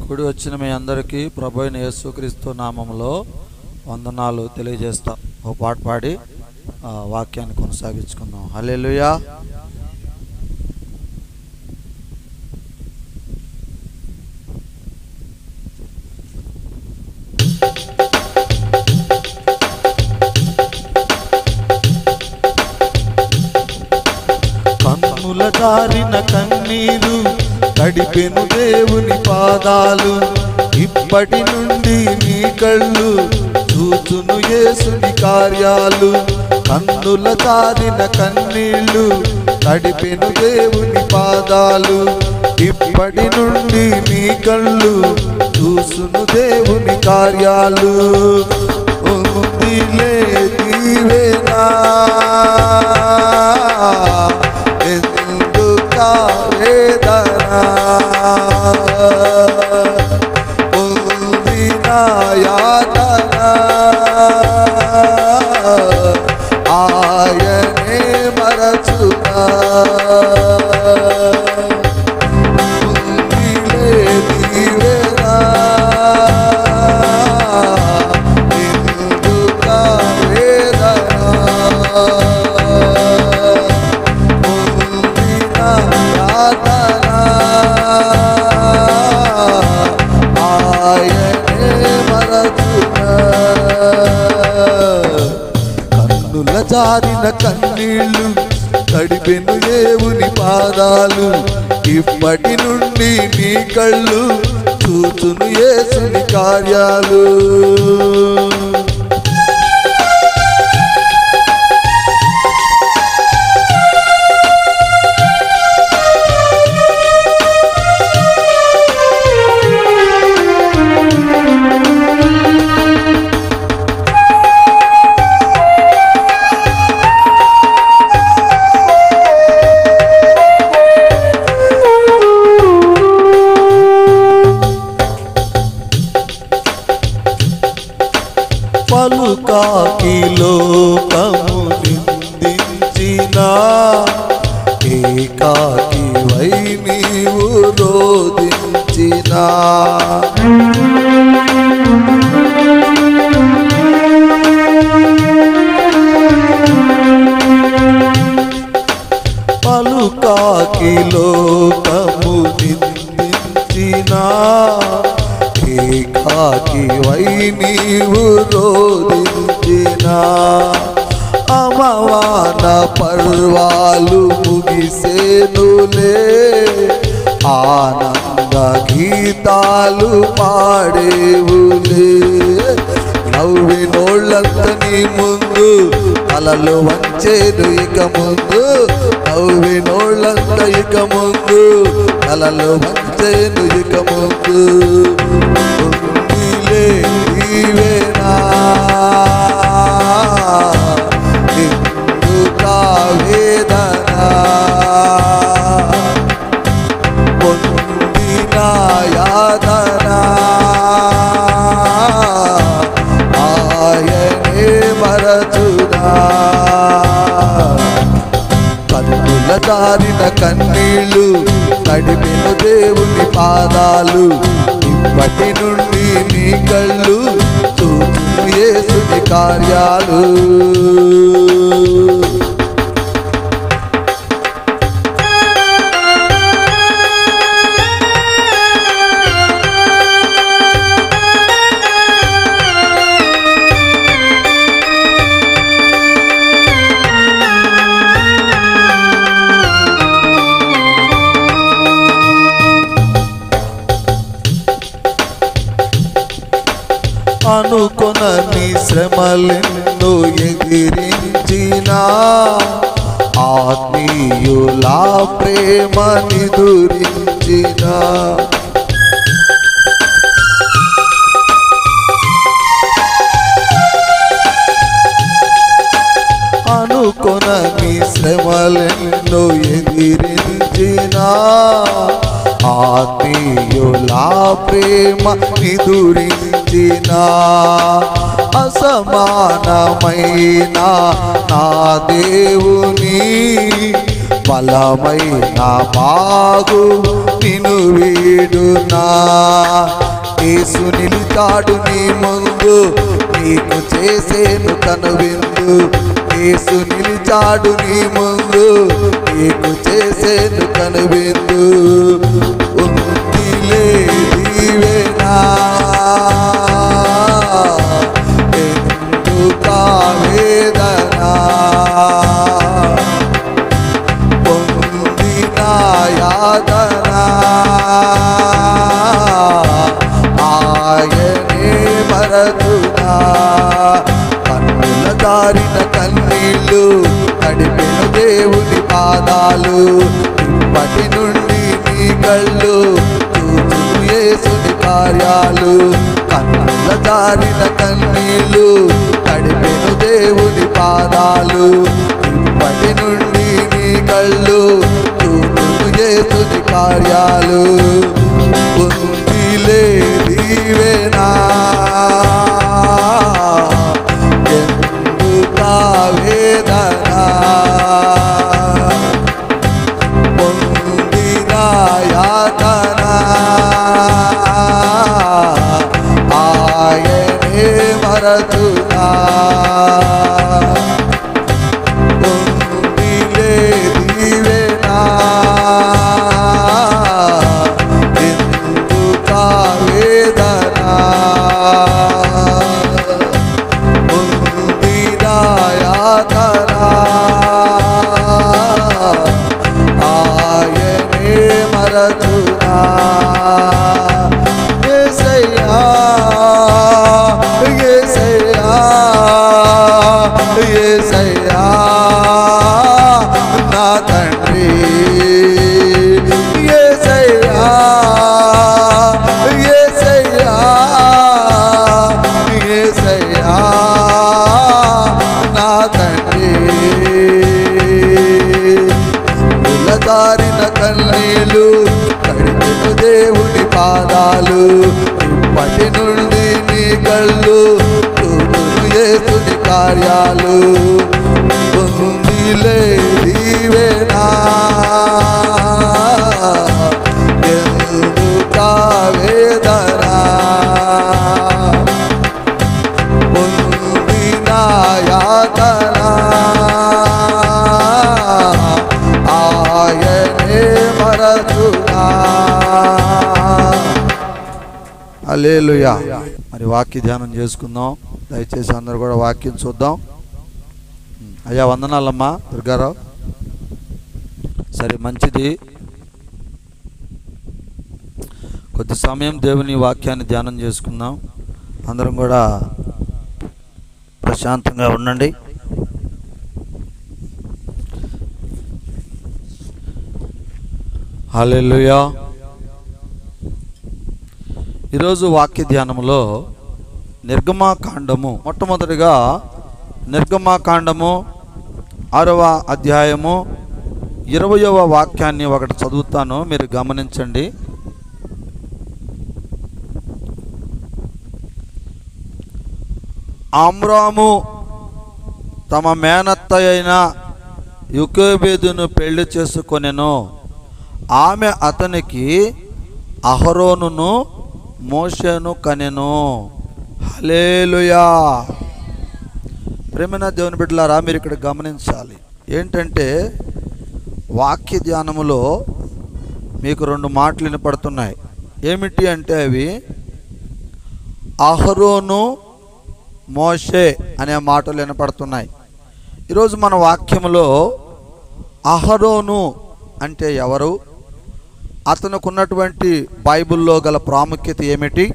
కూడి వచ్చిన మీ అందరికీ ప్రభు అయిన యేసుక్రీస్తు నామములో వందనాలు తెలియజేస్తాం. ఒక పాట పాడి వాక్యాన్ని కొనసాగించుకుందాం. హల్లెలూయా. కన్నుల జారిన కన్నీరు తడిపెను దేవుని పాదాలు, ఇప్పటి నుండి నీ కళ్ళు చూచును యేసుని కార్యాలు. కన్నుల జారిన కన్నీళ్ళు తడిపెను దేవుని పాదాలు, ఇప్పటి నుండి నీ కళ్ళు చూసును దేవుని కార్యాలు. ఉందిలే దీవెనా ఎందుకా వేదనా, ఉంది నా యాతనా ఆయనే మరచునా. ఉందిలే దీవెనా ఎందుకా వేదనా, కన్నుల జారిన కన్నీళ్ళు తడిపెను దేవుని పాదాలు, ఇప్పటి నుండి నీ కళ్ళు చూచును యేసుని కార్యాలు. పలుకాకి లోకము నిందించిన ఏకాకి వై నీవు రోధించిన, పలుకాకి లోకము నిందించిన ఏకాకి వై నీవు రోధించిన, అవమాన పర్వాలు ముగిసేనులే, ఆనంద గీతాలు పాడేవులే. నవ్వినోళ్ళంత నీ ముందు తలలు వంచేను ఇక ముందు, నవ్వినోళ్ళంత ఇక ముందు తలలు వంచేను ఇక ముందు. ఉందిలే దీవెనా ఎందుకా వేదనా, ఉంది నా యాతనా ఆయనే మరచునా. కన్నుల జారిన కన్నీళ్ళు తడిపెను దేవుని పాదాలు, ఇప్పటి నుండి నీ కళ్ళు చూచును యేసుని కార్యాలు. అనుకొనని శ్రమలెన్నో ఎదిరించిన ఆత్మీయుల ప్రేమని దురించిన, అనుకొనని శ్రమలెన్నో ఎదిరించిన ఆత్మీయుల ప్రేమ నిదురించిన, అసమానమైన నా దేవుని బలమైన బాగు నిన్ను వీడునా. యేసు నిలిచాడు నీ ముందు, నీకు చేసేను కనువిందు. యేసు నిలిచాడు నీ ముందు, నీకు చేసేను కనువిందు. ఉందిలే దీవెనా, ఎందుకా వేదనా, పొందిన యాతనా ఆయనే మరతునా. కన్నుల దారిన కన్నీళ్ళు నడిపిన దేవుని పాదాలు, ఇప్పటి నుండి నీ కళ్ళు చూచును యేసుని కార్యాలు. కన్నుల దారిన కన్నీళ్ళు నడిపిన దేవుని పాదాలు, ఇప్పటి నుండి నీ కళ్ళు చూచును యేసుని కార్యాలు. ఉందిలే దీవెనా, ఎందుకా వేదనా, పొందిన యాతనా ఆయనే మరతునా. ఉందిలే దీవెనా, ఎందుకా వేదనా, పొందిన యాతనా ఆయనే మరతునా. యేసయ్యా యేసయ్యా యేసయ్యా నా తండ్రి. యేసయ్యా యేసయ్యా యేసయ్యా నా తండ్రి. దారిన కన్నీళ్ళు కడిగిన దేవుని పాదాలు, ఇప్పటి నుండి నీ కళ్ళు చూచును యేసుని కార్యాలు. ఉందిలే దీవెనా, ఎందుకా వేదనా, పొందిన యాతనా ఆయనే మరతునా. హల్లెలూయా. మరి వాక్య ధ్యానం చేసుకుందాం. దయచేసి అందరూ కూడా వాక్యం చూద్దాం. అయ్యా వందనాలమ్మా దుర్గారావు. సరే మంచిది. కొద్ది సమయం దేవుని వాక్యాన్ని ధ్యానం చేసుకుందాం. అందరం కూడా ప్రశాంతంగా ఉండండి. హల్లెలూయా. ఈరోజు వాక్య ధ్యానంలో నిర్గమాకాండము, మొట్టమొదటిగా నిర్గమాకాండము 6వ అధ్యాయము 20వ వాక్యాన్ని ఒకటి చదువుతాను, మీరు గమనించండి. ఆమ్రాము తమ మేనత్త అయిన యోకెబెదును పెళ్లి చేసుకొనెను. ఆమె అతనికి అహరోనును మోషేను కనెను. హల్లెలూయా. ప్రేమైన దేవుని బిడ్డలారా, మీరు ఇక్కడ గమనించాలి. ఏంటంటే వాక్య ధ్యానములో మీకు 2 మాటలు వినపడుతున్నాయి. ఏమిటి అంటే అవి అహరోను మోషే అనే మాటలు వినపడుతున్నాయి. ఈరోజు మన వాక్యములో అహరోను అంటే ఎవరు, అతనికి ఉన్నటువంటి బైబిల్లో గల ప్రాముఖ్యత ఏమిటి,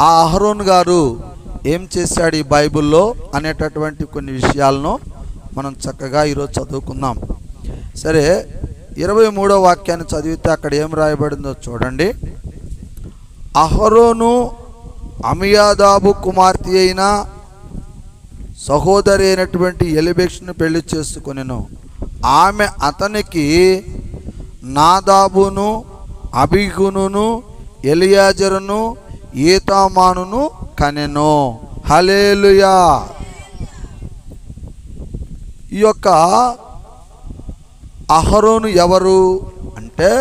ఆ అహరోను గారు ఏం చేశాడు ఈ బైబిల్లో అనేటటువంటి కొన్ని విషయాలను మనం చక్కగా ఈరోజు చదువుకుందాం. సరే 23వ వాక్యాన్ని చదివితే అక్కడ ఏం రాయబడిందో చూడండి. అహరోను అమియాదాబు కుమార్తె అయిన సహోదరి అయినటువంటి ఎలిబెక్షను పెళ్లి చేసుకొనెను. ఆమె అతనికి నాదాబును అబీగును ఎలియాజరును ఈతామానును కనెను. హల్లెలూయా. ఈ యొక్క అహరోను ఎవరు అంటే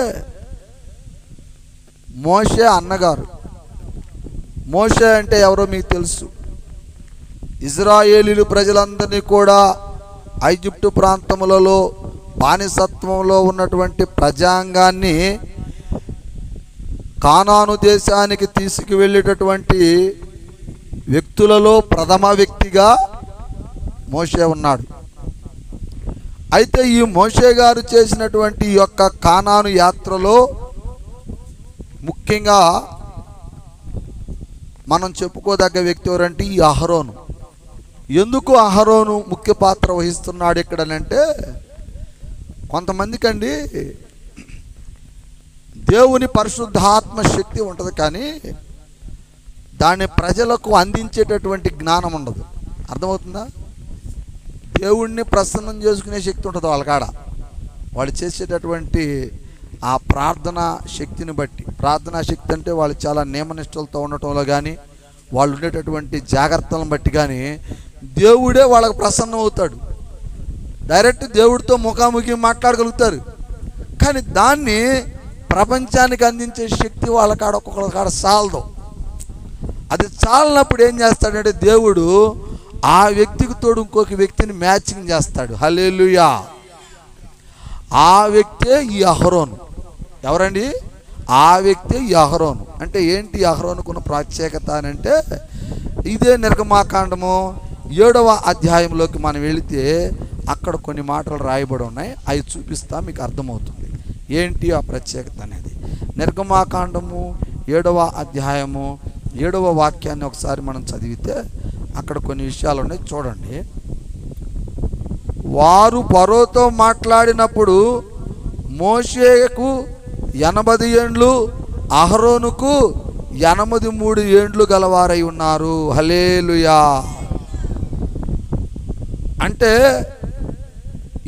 మోషే అన్నగారు. మోషే అంటే ఎవరో మీకు తెలుసు. ఇజ్రాయేలీలు ప్రజలందరినీ కూడా ఐగుప్తు ప్రాంతములలో బానిసత్వంలో ఉన్నటువంటి ప్రజాంగాన్ని కానాను దేశానికి తీసుకువెళ్ళేటటువంటి వ్యక్తులలో ప్రథమ వ్యక్తిగా మోషే ఉన్నాడు. అయితే ఈ మోషే గారు చేసినటువంటి ఈ యొక్క కానాను యాత్రలో ముఖ్యంగా మనం చెప్పుకోదగ్గ వ్యక్తి ఎవరంటే ఈ అహరోను. ఎందుకు అహరోను ముఖ్య పాత్ర వహిస్తున్నాడు ఇక్కడనంటే, కొంతమందికండి దేవుని పరిశుద్ధాత్మ శక్తి ఉంటుంది, కానీ దాన్ని ప్రజలకు అందించేటటువంటి జ్ఞానం ఉండదు. అర్థమవుతుందా? దేవుణ్ణి ప్రసన్నం చేసుకునే శక్తి ఉంటుంది వాళ్ళకాడ. వాళ్ళు చేసేటటువంటి ఆ ప్రార్థనా శక్తిని బట్టి, ప్రార్థనా శక్తి అంటే వాళ్ళు చాలా నియమనిష్టలతో ఉండటంలో కానీ, వాళ్ళు ఉండేటటువంటి జాగ్రత్తలను బట్టి కానీ దేవుడే వాళ్ళకు ప్రసన్నం అవుతాడు. డైరెక్ట్ దేవుడితో ముఖాముఖి మాట్లాడగలుగుతారు. కానీ దాన్ని ప్రపంచానికి అందించే శక్తి వాళ్ళకాడ ఒక్కొక్కళ్ళ కాడ చాలదు. అది చాలినప్పుడు ఏం చేస్తాడంటే దేవుడు ఆ వ్యక్తికి తోడు ఇంకొక వ్యక్తిని మ్యాచింగ్ చేస్తాడు. హల్లెలూయా. ఆ వ్యక్తే ఈ అహరోను. ఎవరండి? ఆ వ్యక్తే ఈ అహరోను. అంటే ఏంటి అహరోనుకున్న ప్రత్యేకత అని అంటే, ఇదే నిర్గమాకాండము 7వ అధ్యాయంలోకి మనం వెళితే అక్కడ కొన్ని మాటలు రాయబడి ఉన్నాయి. అవి చూపిస్తా, మీకు అర్థమవుతుంది ఏంటి ఆ ప్రత్యేకత అనేది. నిర్గమాకాండము 7వ అధ్యాయము 7వ వాక్యాన్ని ఒకసారి మనం చదివితే అక్కడ కొన్ని విషయాలు ఉన్నాయి, చూడండి. వారు ఫరోతో మాట్లాడినప్పుడు మోషేకు 80 ఏండ్లు, అహరోనుకు 83 ఏండ్లు గలవారై ఉన్నారు. హల్లెలూయా. అంటే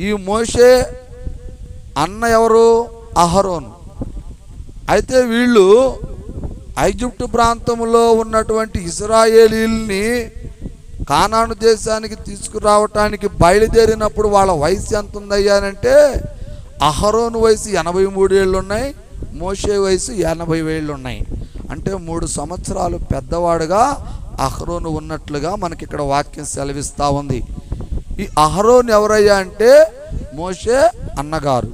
ఈ మోషే అన్న ఎవరు? అహరోను. అయితే వీళ్ళు ఐగుప్తు ప్రాంతంలో ఉన్నటువంటి ఇశ్రాయేలీల్ని కానాను దేశానికి తీసుకురావటానికి బయలుదేరినప్పుడు వాళ్ళ వయసు ఎంత ఉందయ్యానంటే, అహరోను వయసు 83 ఏళ్ళు ఉన్నాయి, మోషే వయసు 80 ఏళ్ళు ఉన్నాయి. అంటే 3 సంవత్సరాలు పెద్దవాడుగా అహరోను ఉన్నట్లుగా మనకి ఇక్కడ వాక్యం సెలవిస్తూ ఉంది. ఈ అహరోను ఎవరయ్యా అంటే మోషే అన్నగారు.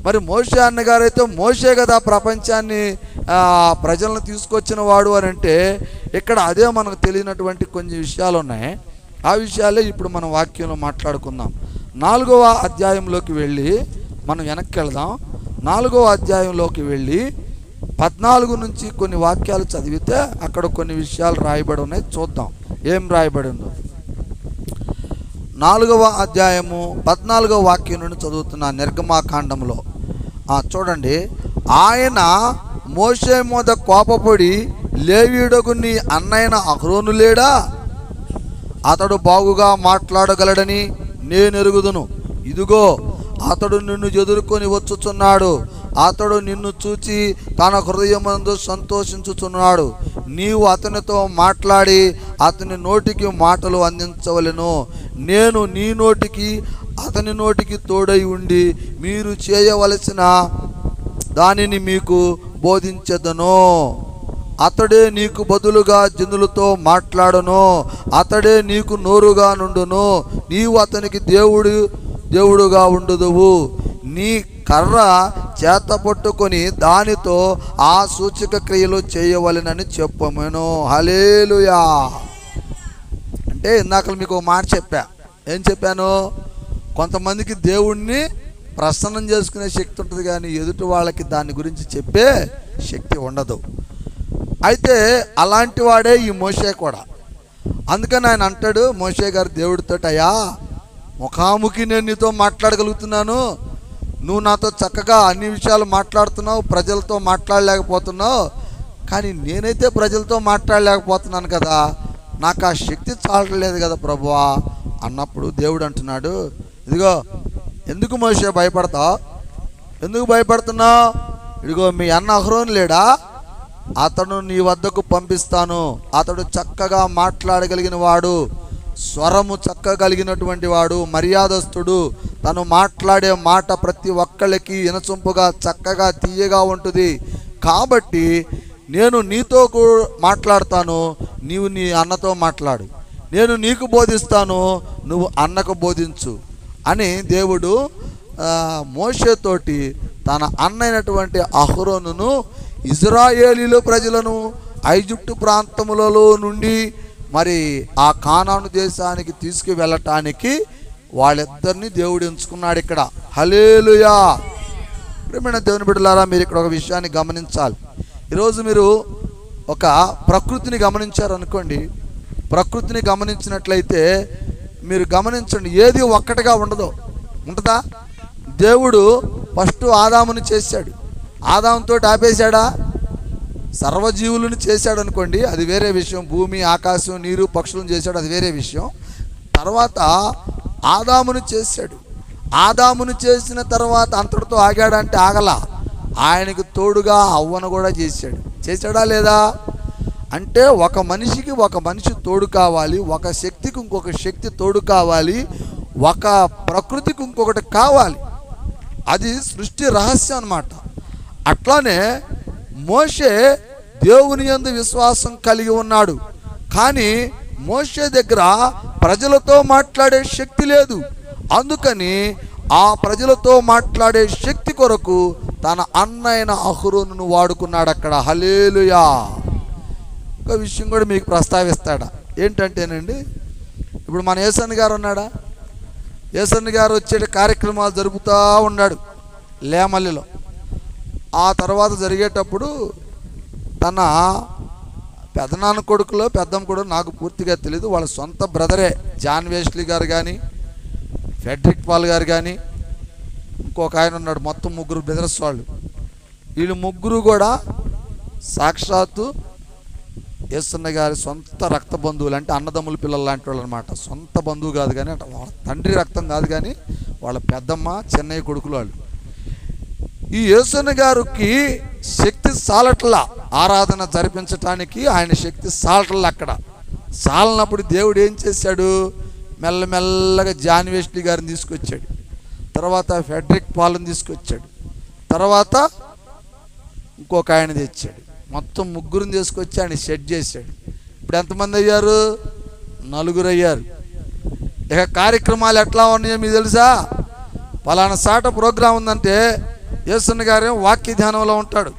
మరి మోషే అన్నగారు అయితే మోషే కదా ప్రపంచాన్ని ప్రజలను తీసుకొచ్చిన వాడు అని అంటే, ఇక్కడ అదే మనకు తెలియనటువంటి కొన్ని విషయాలు ఉన్నాయి. ఆ విషయాలే ఇప్పుడు మనం వాక్యంలో మాట్లాడుకుందాం. 4వ అధ్యాయంలోకి వెళ్ళి మనం వెనక్కి వెళదాం. 4వ అధ్యాయంలోకి వెళ్ళి 14 నుంచి కొన్ని వాక్యాలు చదివితే అక్కడ కొన్ని విషయాలు రాయబడి ఉన్నాయి, చూద్దాం ఏం రాయబడి ఉందో. 4వ అధ్యాయము 14వ వాక్యం నుండి చదువుతున్న నిర్గమాకాండంలో చూడండి. ఆయన మోషే మీద కోపపడి, లేవీయుడకు నీ అన్నైన అహరోను లేడా? అతడు బాగుగా మాట్లాడగలడని నేను ఎరుగుదును. ఇదిగో అతడు నిన్ను ఎదుర్కొని వచ్చుచున్నాడు. అతడు నిన్ను చూచి తన హృదయమందు సంతోషించుచున్నాడు. నీవు అతనితో మాట్లాడి అతని నోటికి మాటలు అందించవలెను. నేను నీ నోటికి అతని నోటికి తోడై ఉండి మీరు చేయవలసిన దానిని మీకు బోధించెదను. అతడే నీకు బదులుగా జనులతో మాట్లాడును. అతడే నీకు నోరుగా నుండును. నీవు అతనికి దేవుడుగా ఉండుదువు. నీ కర్ర చేత పట్టుకొని దానితో ఆ సూచక క్రియలు చేయవలెనని చెప్పమను. హల్లెలూయా. అంటే ఇందాక మీకు ఒక మాట చెప్పా. ఏం చెప్పాను? కొంతమందికి దేవుణ్ణి ప్రసన్నం చేసుకునే శక్తి ఉంటుంది, కానీ ఎదుటి వాళ్ళకి దాని గురించి చెప్పే శక్తి ఉండదు. అయితే అలాంటి వాడే ఈ మోషే కూడా. అందుకని ఆయన అంటాడు మోషే గారు దేవుడితో, అయ్యా ముఖాముఖి నేను నీతో మాట్లాడగలుగుతున్నాను, నువ్వు నాతో చక్కగా అన్ని విషయాలు మాట్లాడుతున్నావు, ప్రజలతో మాట్లాడలేకపోతున్నావు, కానీ నేనైతే ప్రజలతో మాట్లాడలేకపోతున్నాను కదా, నాకు ఆ శక్తి చాలట్లేదు కదా ప్రభువా అన్నప్పుడు దేవుడు అంటున్నాడు, ఇదిగో ఎందుకు మోషే భయపడతావు? ఎందుకు భయపడుతున్నావు? ఇదిగో మీ అన్న అహరోను లేడా? అతను నీ వద్దకు పంపిస్తాను. అతడు చక్కగా మాట్లాడగలిగిన వాడు, స్వరము చక్కగలిగినటువంటి వాడు, మర్యాదస్తుడు, తను మాట్లాడే మాట ప్రతి ఒక్కళ్ళకి ఇనసొంపుగా చక్కగా తీయగా ఉంటుంది. కాబట్టి నేను నీతో మాట్లాడతాను, నీవు నీ అన్నతో మాట్లాడు. నేను నీకు బోధిస్తాను, నువ్వు అన్నకు బోధించు అని దేవుడు మోషేతోటి తన అన్నైనటువంటి అహరోనును ఇజ్రాయేలీల ప్రజలను ఐగుప్తు ప్రాంతములలో నుండి మరి ఆ కానాను దేశానికి తీసుకువెళ్ళటానికి వాళ్ళిద్దరిని దేవుడు ఎంచుకున్నాడు ఇక్కడ. హల్లెలూయా. ప్రియమైన దేవుని బిడ్డలారా, మీరు ఇక్కడ ఒక విషయాన్ని గమనించాలి. ఈరోజు మీరు ఒక ప్రకృతిని గమనించారనుకోండి, ప్రకృతిని గమనించినట్లయితే మీరు గమనించండి, ఏది ఒక్కటిగా ఉంటుందా? దేవుడు ఫస్ట్ ఆదాముని చేశాడు, ఆదాముతో ఆపేశాడా? సర్వజీవులను చేశాడు అనుకోండి, అది వేరే విషయం. భూమి, ఆకాశం, నీరు, పక్షులను చేశాడు, అది వేరే విషయం. తర్వాత ఆదామును చేశాడు. ఆదామును చేసిన తర్వాత అంతటితో ఆగాడంటే ఆగలా, ఆయనకు తోడుగా అవ్వను కూడా చేశాడా లేదా? అంటే ఒక మనిషికి ఒక మనిషి తోడు కావాలి, ఒక శక్తికి ఇంకొక శక్తి తోడు కావాలి, ఒక ప్రకృతికి ఇంకొకటి కావాలి. అది సృష్టి రహస్యం అన్నమాట. అట్లానే మోషే దేవుని యందు విశ్వాసం కలిగి ఉన్నాడు, కానీ మోషే దగ్గర ప్రజలతో మాట్లాడే శక్తి లేదు. అందుకని ఆ ప్రజలతో మాట్లాడే శక్తి కొరకు తన అన్నైన అహరోనును వాడుకున్నాడు అక్కడ. హల్లెలూయా. ఒక విషయం కూడా మీకు ప్రస్తావిస్తాడా ఏంటంటేనండి, ఇప్పుడు మన యేసన్న గారు ఉన్నాడా? యేసన్న గారు వచ్చే కార్యక్రమాలు జరుపుతూ ఉన్నాడు లేమల్లిలో. ఆ తర్వాత జరిగేటప్పుడు తన పెదనాన్న కొడుకులో పెద్దమ్మ కూడా నాకు పూర్తిగా తెలియదు, వాళ్ళ సొంత బ్రదరే జాన్ వెస్లీ గారు కానీ, ఫెడ్రిక్ పాల్ గారు కానీ, ఇంకొక ఆయన ఉన్నాడు, మొత్తం ముగ్గురు బ్రదర్స్ వాళ్ళు. వీళ్ళు ముగ్గురు కూడా సాక్షాత్తు యేసన్న గారి సొంత రక్త బంధువులు, అంటే అన్నదమ్ముల పిల్లలు లాంటి వాళ్ళు అనమాట. సొంత బంధువు కాదు కానీ, అంటే వాళ్ళ తండ్రి రక్తం కాదు కానీ వాళ్ళ పెద్దమ్మ చెన్నై కొడుకులు వాళ్ళు. ఈ యేసన్న గారికి శక్తి సాలట్లా ఆరాధన జరిపించటానికి, ఆయన శక్తి సాలట్లా. అక్కడ సాలనప్పుడు దేవుడు ఏం చేశాడు, మెల్లమెల్లగా జాన్ వెస్లీ గారిని తీసుకొచ్చాడు, తర్వాత ఫెడ్రిక్ పాల్ని తీసుకొచ్చాడు, తర్వాత ఇంకొక ఆయన తెచ్చాడు. మొత్తం ముగ్గురిని తీసుకొచ్చి ఆయన సెట్ చేశాడు. ఇప్పుడు ఎంతమంది అయ్యారు? 4 అయ్యారు. ఇక కార్యక్రమాలు ఎట్లా ఉన్నాయో మీకు తెలుసా? పలానా సాట ప్రోగ్రాం ఉందంటే యేసన్న గారేమో వాక్య ధ్యానంలో ఉంటాడు.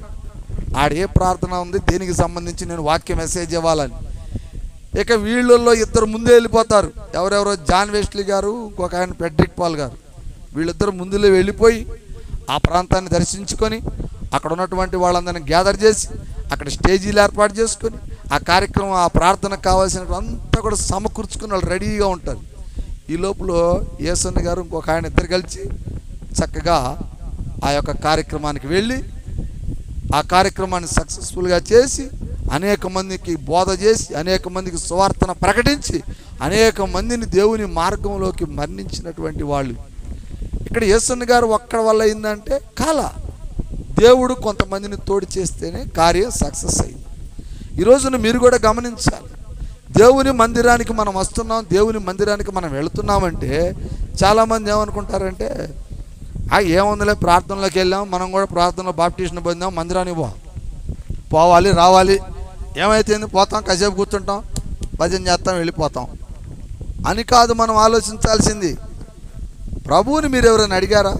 ఆడ ఏ ప్రార్థన ఉంది, దేనికి సంబంధించి నేను వాక్య మెసేజ్ ఇవ్వాలని. ఇక వీళ్ళల్లో ఇద్దరు ముందే వెళ్ళిపోతారు. ఎవరెవరో జాన్ వెస్లీ గారు, ఇంకొక ఆయన ఫెడ్రిక్ పాల్ గారు. వీళ్ళిద్దరు ముందులో వెళ్ళిపోయి ఆ ప్రాంతాన్ని దర్శించుకొని అక్కడ ఉన్నటువంటి వాళ్ళందరినీ గ్యాదర్ చేసి అక్కడ స్టేజీలు ఏర్పాటు చేసుకొని ఆ కార్యక్రమం, ఆ ప్రార్థనకు కావాల్సినటువంటి అంతా కూడా సమకూర్చుకుని వాళ్ళు రెడీగా ఉంటారు. ఈ లోపల యేసన్న గారు ఇంకొక ఆయన ఇద్దరు కలిసి చక్కగా ఆ యొక్క కార్యక్రమానికి వెళ్ళి ఆ కార్యక్రమాన్ని సక్సెస్ఫుల్గా చేసి అనేక మందికి బోధ చేసి అనేక మందికి సువార్తను ప్రకటించి అనేక మందిని దేవుని మార్గంలోకి మరణించినటువంటి వాళ్ళు. ఇక్కడ యేసన్న గారు ఒక్కడి వల్ల అయిందంటే దేవుడు కొంతమందిని తోడు చేస్తేనే కార్యం సక్సెస్ అయింది. ఈరోజున మీరు కూడా గమనించాలి, దేవుని మందిరానికి మనం వస్తున్నాం, దేవుని మందిరానికి మనం వెళుతున్నామంటే చాలామంది ఏమనుకుంటారంటే, ఏముందిలే ప్రార్థనలోకి వెళ్ళాం, మనం కూడా ప్రార్థనలో బాప్టిజం పొందాం, మందిరానికి పోవాలి రావాలి, ఏమైతే పోతాం, కాసేపు కూర్చుంటాం, భజన చేస్తాం, వెళ్ళిపోతాం అని కాదు మనం ఆలోచించాల్సింది. ప్రభువుని మీరు ఎవరైనా అడిగారా?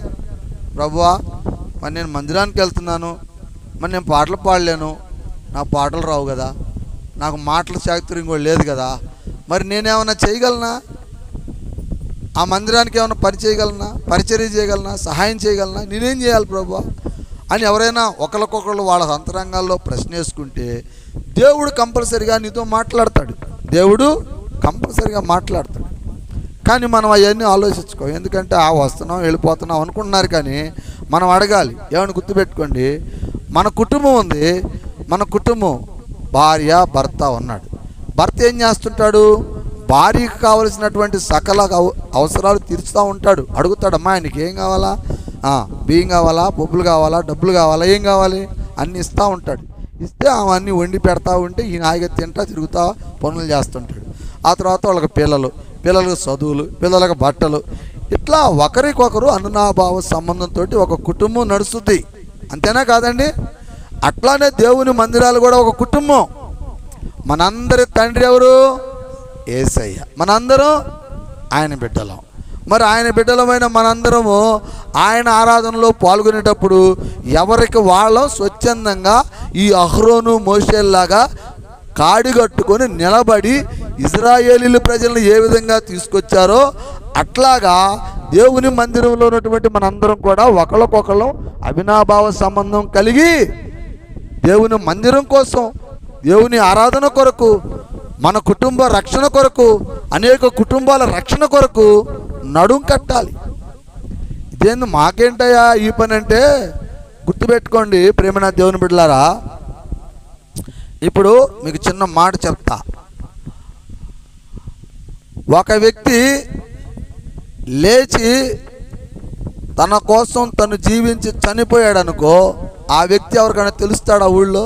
ప్రభువా, మరి నేను మందిరానికి వెళ్తున్నాను, మరి నేను పాటలు పాడలేను, నాకు పాటలు రావు కదా, నాకు మాటల చాతుర్యం కూడా లేదు కదా, మరి నేనేమన్నా చేయగలనా? ఆ మందిరానికి ఏమైనా పని చేయగలనా, పరిచర్య చేయగలనా, సహాయం చేయగలనా? నేనేం చేయాలి ప్రభువా అని ఎవరైనా ఒకరికొకళ్ళు వాళ్ళ అంతరంగాల్లో ప్రశ్న వేసుకుంటే దేవుడు కంపల్సరిగా నీతో మాట్లాడతాడు. దేవుడు కంపల్సరిగా మాట్లాడతాడు. కానీ మనం అవన్నీ ఆలోచించుకో. ఎందుకంటే వస్తున్నాం వెళ్ళిపోతున్నాం అనుకుంటున్నారు, కానీ మనం అడగాలి. ఏమని గుర్తుపెట్టుకోండి, మన కుటుంబం ఉంది, మన కుటుంబం భార్య భర్త ఉన్నాడు. భర్త ఏం చేస్తుంటాడు? భార్యకు కావలసినటువంటి సకల అవసరాలు తీర్చుతూ ఉంటాడు. అడుగుతాడమ్మా, ఆయనకి ఏం కావాలా, బియ్యం కావాలా, పప్పులు కావాలా, డబ్బులు కావాలా, ఏం కావాలి అన్నీ ఇస్తూ ఉంటాడు. ఇస్తే అవన్నీ వండి పెడతా ఉంటే ఈయన హాయిగా తింటా తిరుగుతూ పనులు చేస్తుంటాడు. ఆ తర్వాత వాళ్ళకి పిల్లలకు చదువులు, పిల్లలకు బట్టలు, ఇట్లా ఒకరికొకరు అనునాభావ సంబంధంతో ఒక కుటుంబం నడుస్తుంది. అంతేనా కాదండి? అట్లానే దేవుని మందిరాలు కూడా ఒక కుటుంబం. మనందరి తండ్రి ఎవరు? యేసయ్య. మనందరం ఆయన బిడ్డలం. మరి ఆయన బిడ్డలమైన మనందరము ఆయన ఆరాధనలో పాల్గొనేటప్పుడు ఎవరికి వాళ్ళం స్వచ్ఛందంగా ఈ అహరోను మోషేల్లాగా కాడిగట్టుకొని నిలబడి ఇశ్రాయేలీల ప్రజలను ఏ విధంగా తీసుకొచ్చారో అట్లాగా దేవుని మందిరంలో ఉన్నటువంటి మనందరం కూడా ఒకళ్ళకొకళ్ళం అవినాభావ సంబంధం కలిగి దేవుని మందిరం కోసం, దేవుని ఆరాధన కొరకు, మన కుటుంబ రక్షణ కొరకు, అనేక కుటుంబాల రక్షణ కొరకు నడుం కట్టాలి. ఇదేంది మాకేంటయ్యా ఈ పని అంటే, గుర్తుపెట్టుకోండి ప్రేమన దేవుని బిడ్డలారా. ఇప్పుడు మీకు చిన్న మాట చెప్తా. ఒక వ్యక్తి లేచి తన కోసం తను జీవించి చనిపోయాడు అనుకో, ఆ వ్యక్తి ఎవరికైనా తెలుస్తాడు? ఆ ఊళ్ళో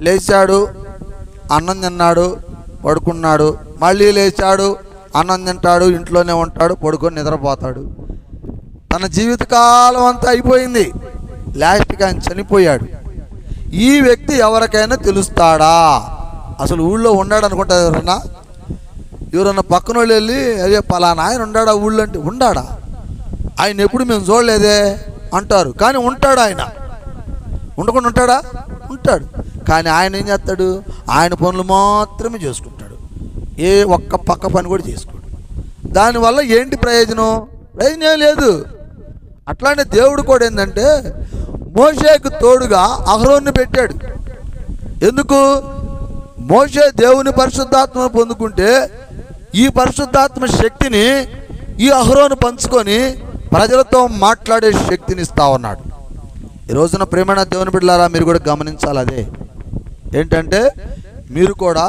లేచాడు, అన్నం తిన్నాడు, పడుకున్నాడు, మళ్ళీ లేచాడు, అన్నం తింటాడు, ఇంట్లోనే ఉంటాడు, పడుకొని నిద్రపోతాడు. తన జీవితకాలం అంతా అయిపోయింది, లాస్ట్గా ఆయన చనిపోయాడు. ఈ వ్యక్తి ఎవరికైనా తెలుస్తాడా? అసలు ఊళ్ళో ఉన్నాడు అనుకుంటారు ఎవరన్నా పక్కన వాళ్ళు వెళ్ళి అదే పలానా ఆయన ఉన్నాడా ఊళ్ళో అంటే, ఉండాడా? ఆయన ఎప్పుడు మేము చూడలేదే అంటారు. కానీ ఉంటాడు ఆయన. ఉండకుండా ఉంటాడా? ఉంటాడు. కానీ ఆయన ఏం చేస్తాడు? ఆయన పనులు మాత్రమే చేసుకుంటాడు, ఏ ఒక్క పక్క పని కూడా చేసుకోడు. దానివల్ల ఏంటి ప్రయోజనం? ప్రయోజనం లేదు. అట్లానే దేవుడు కూడా ఏంటంటే మోషేకు తోడుగా అహరోన్ని పెట్టాడు. ఎందుకు? మోషే దేవుని పరిశుద్ధాత్మను పొందుకుంటే ఈ పరిశుద్ధాత్మ శక్తిని ఈ అహరోను పంచుకొని ప్రజలతో మాట్లాడే శక్తిని ఇస్తా ఉన్నాడు. ఈ రోజున ప్రేమణ దేవుని బిడ్డలారా, మీరు కూడా గమనించాలి. అదే ఏంటంటే మీరు కూడా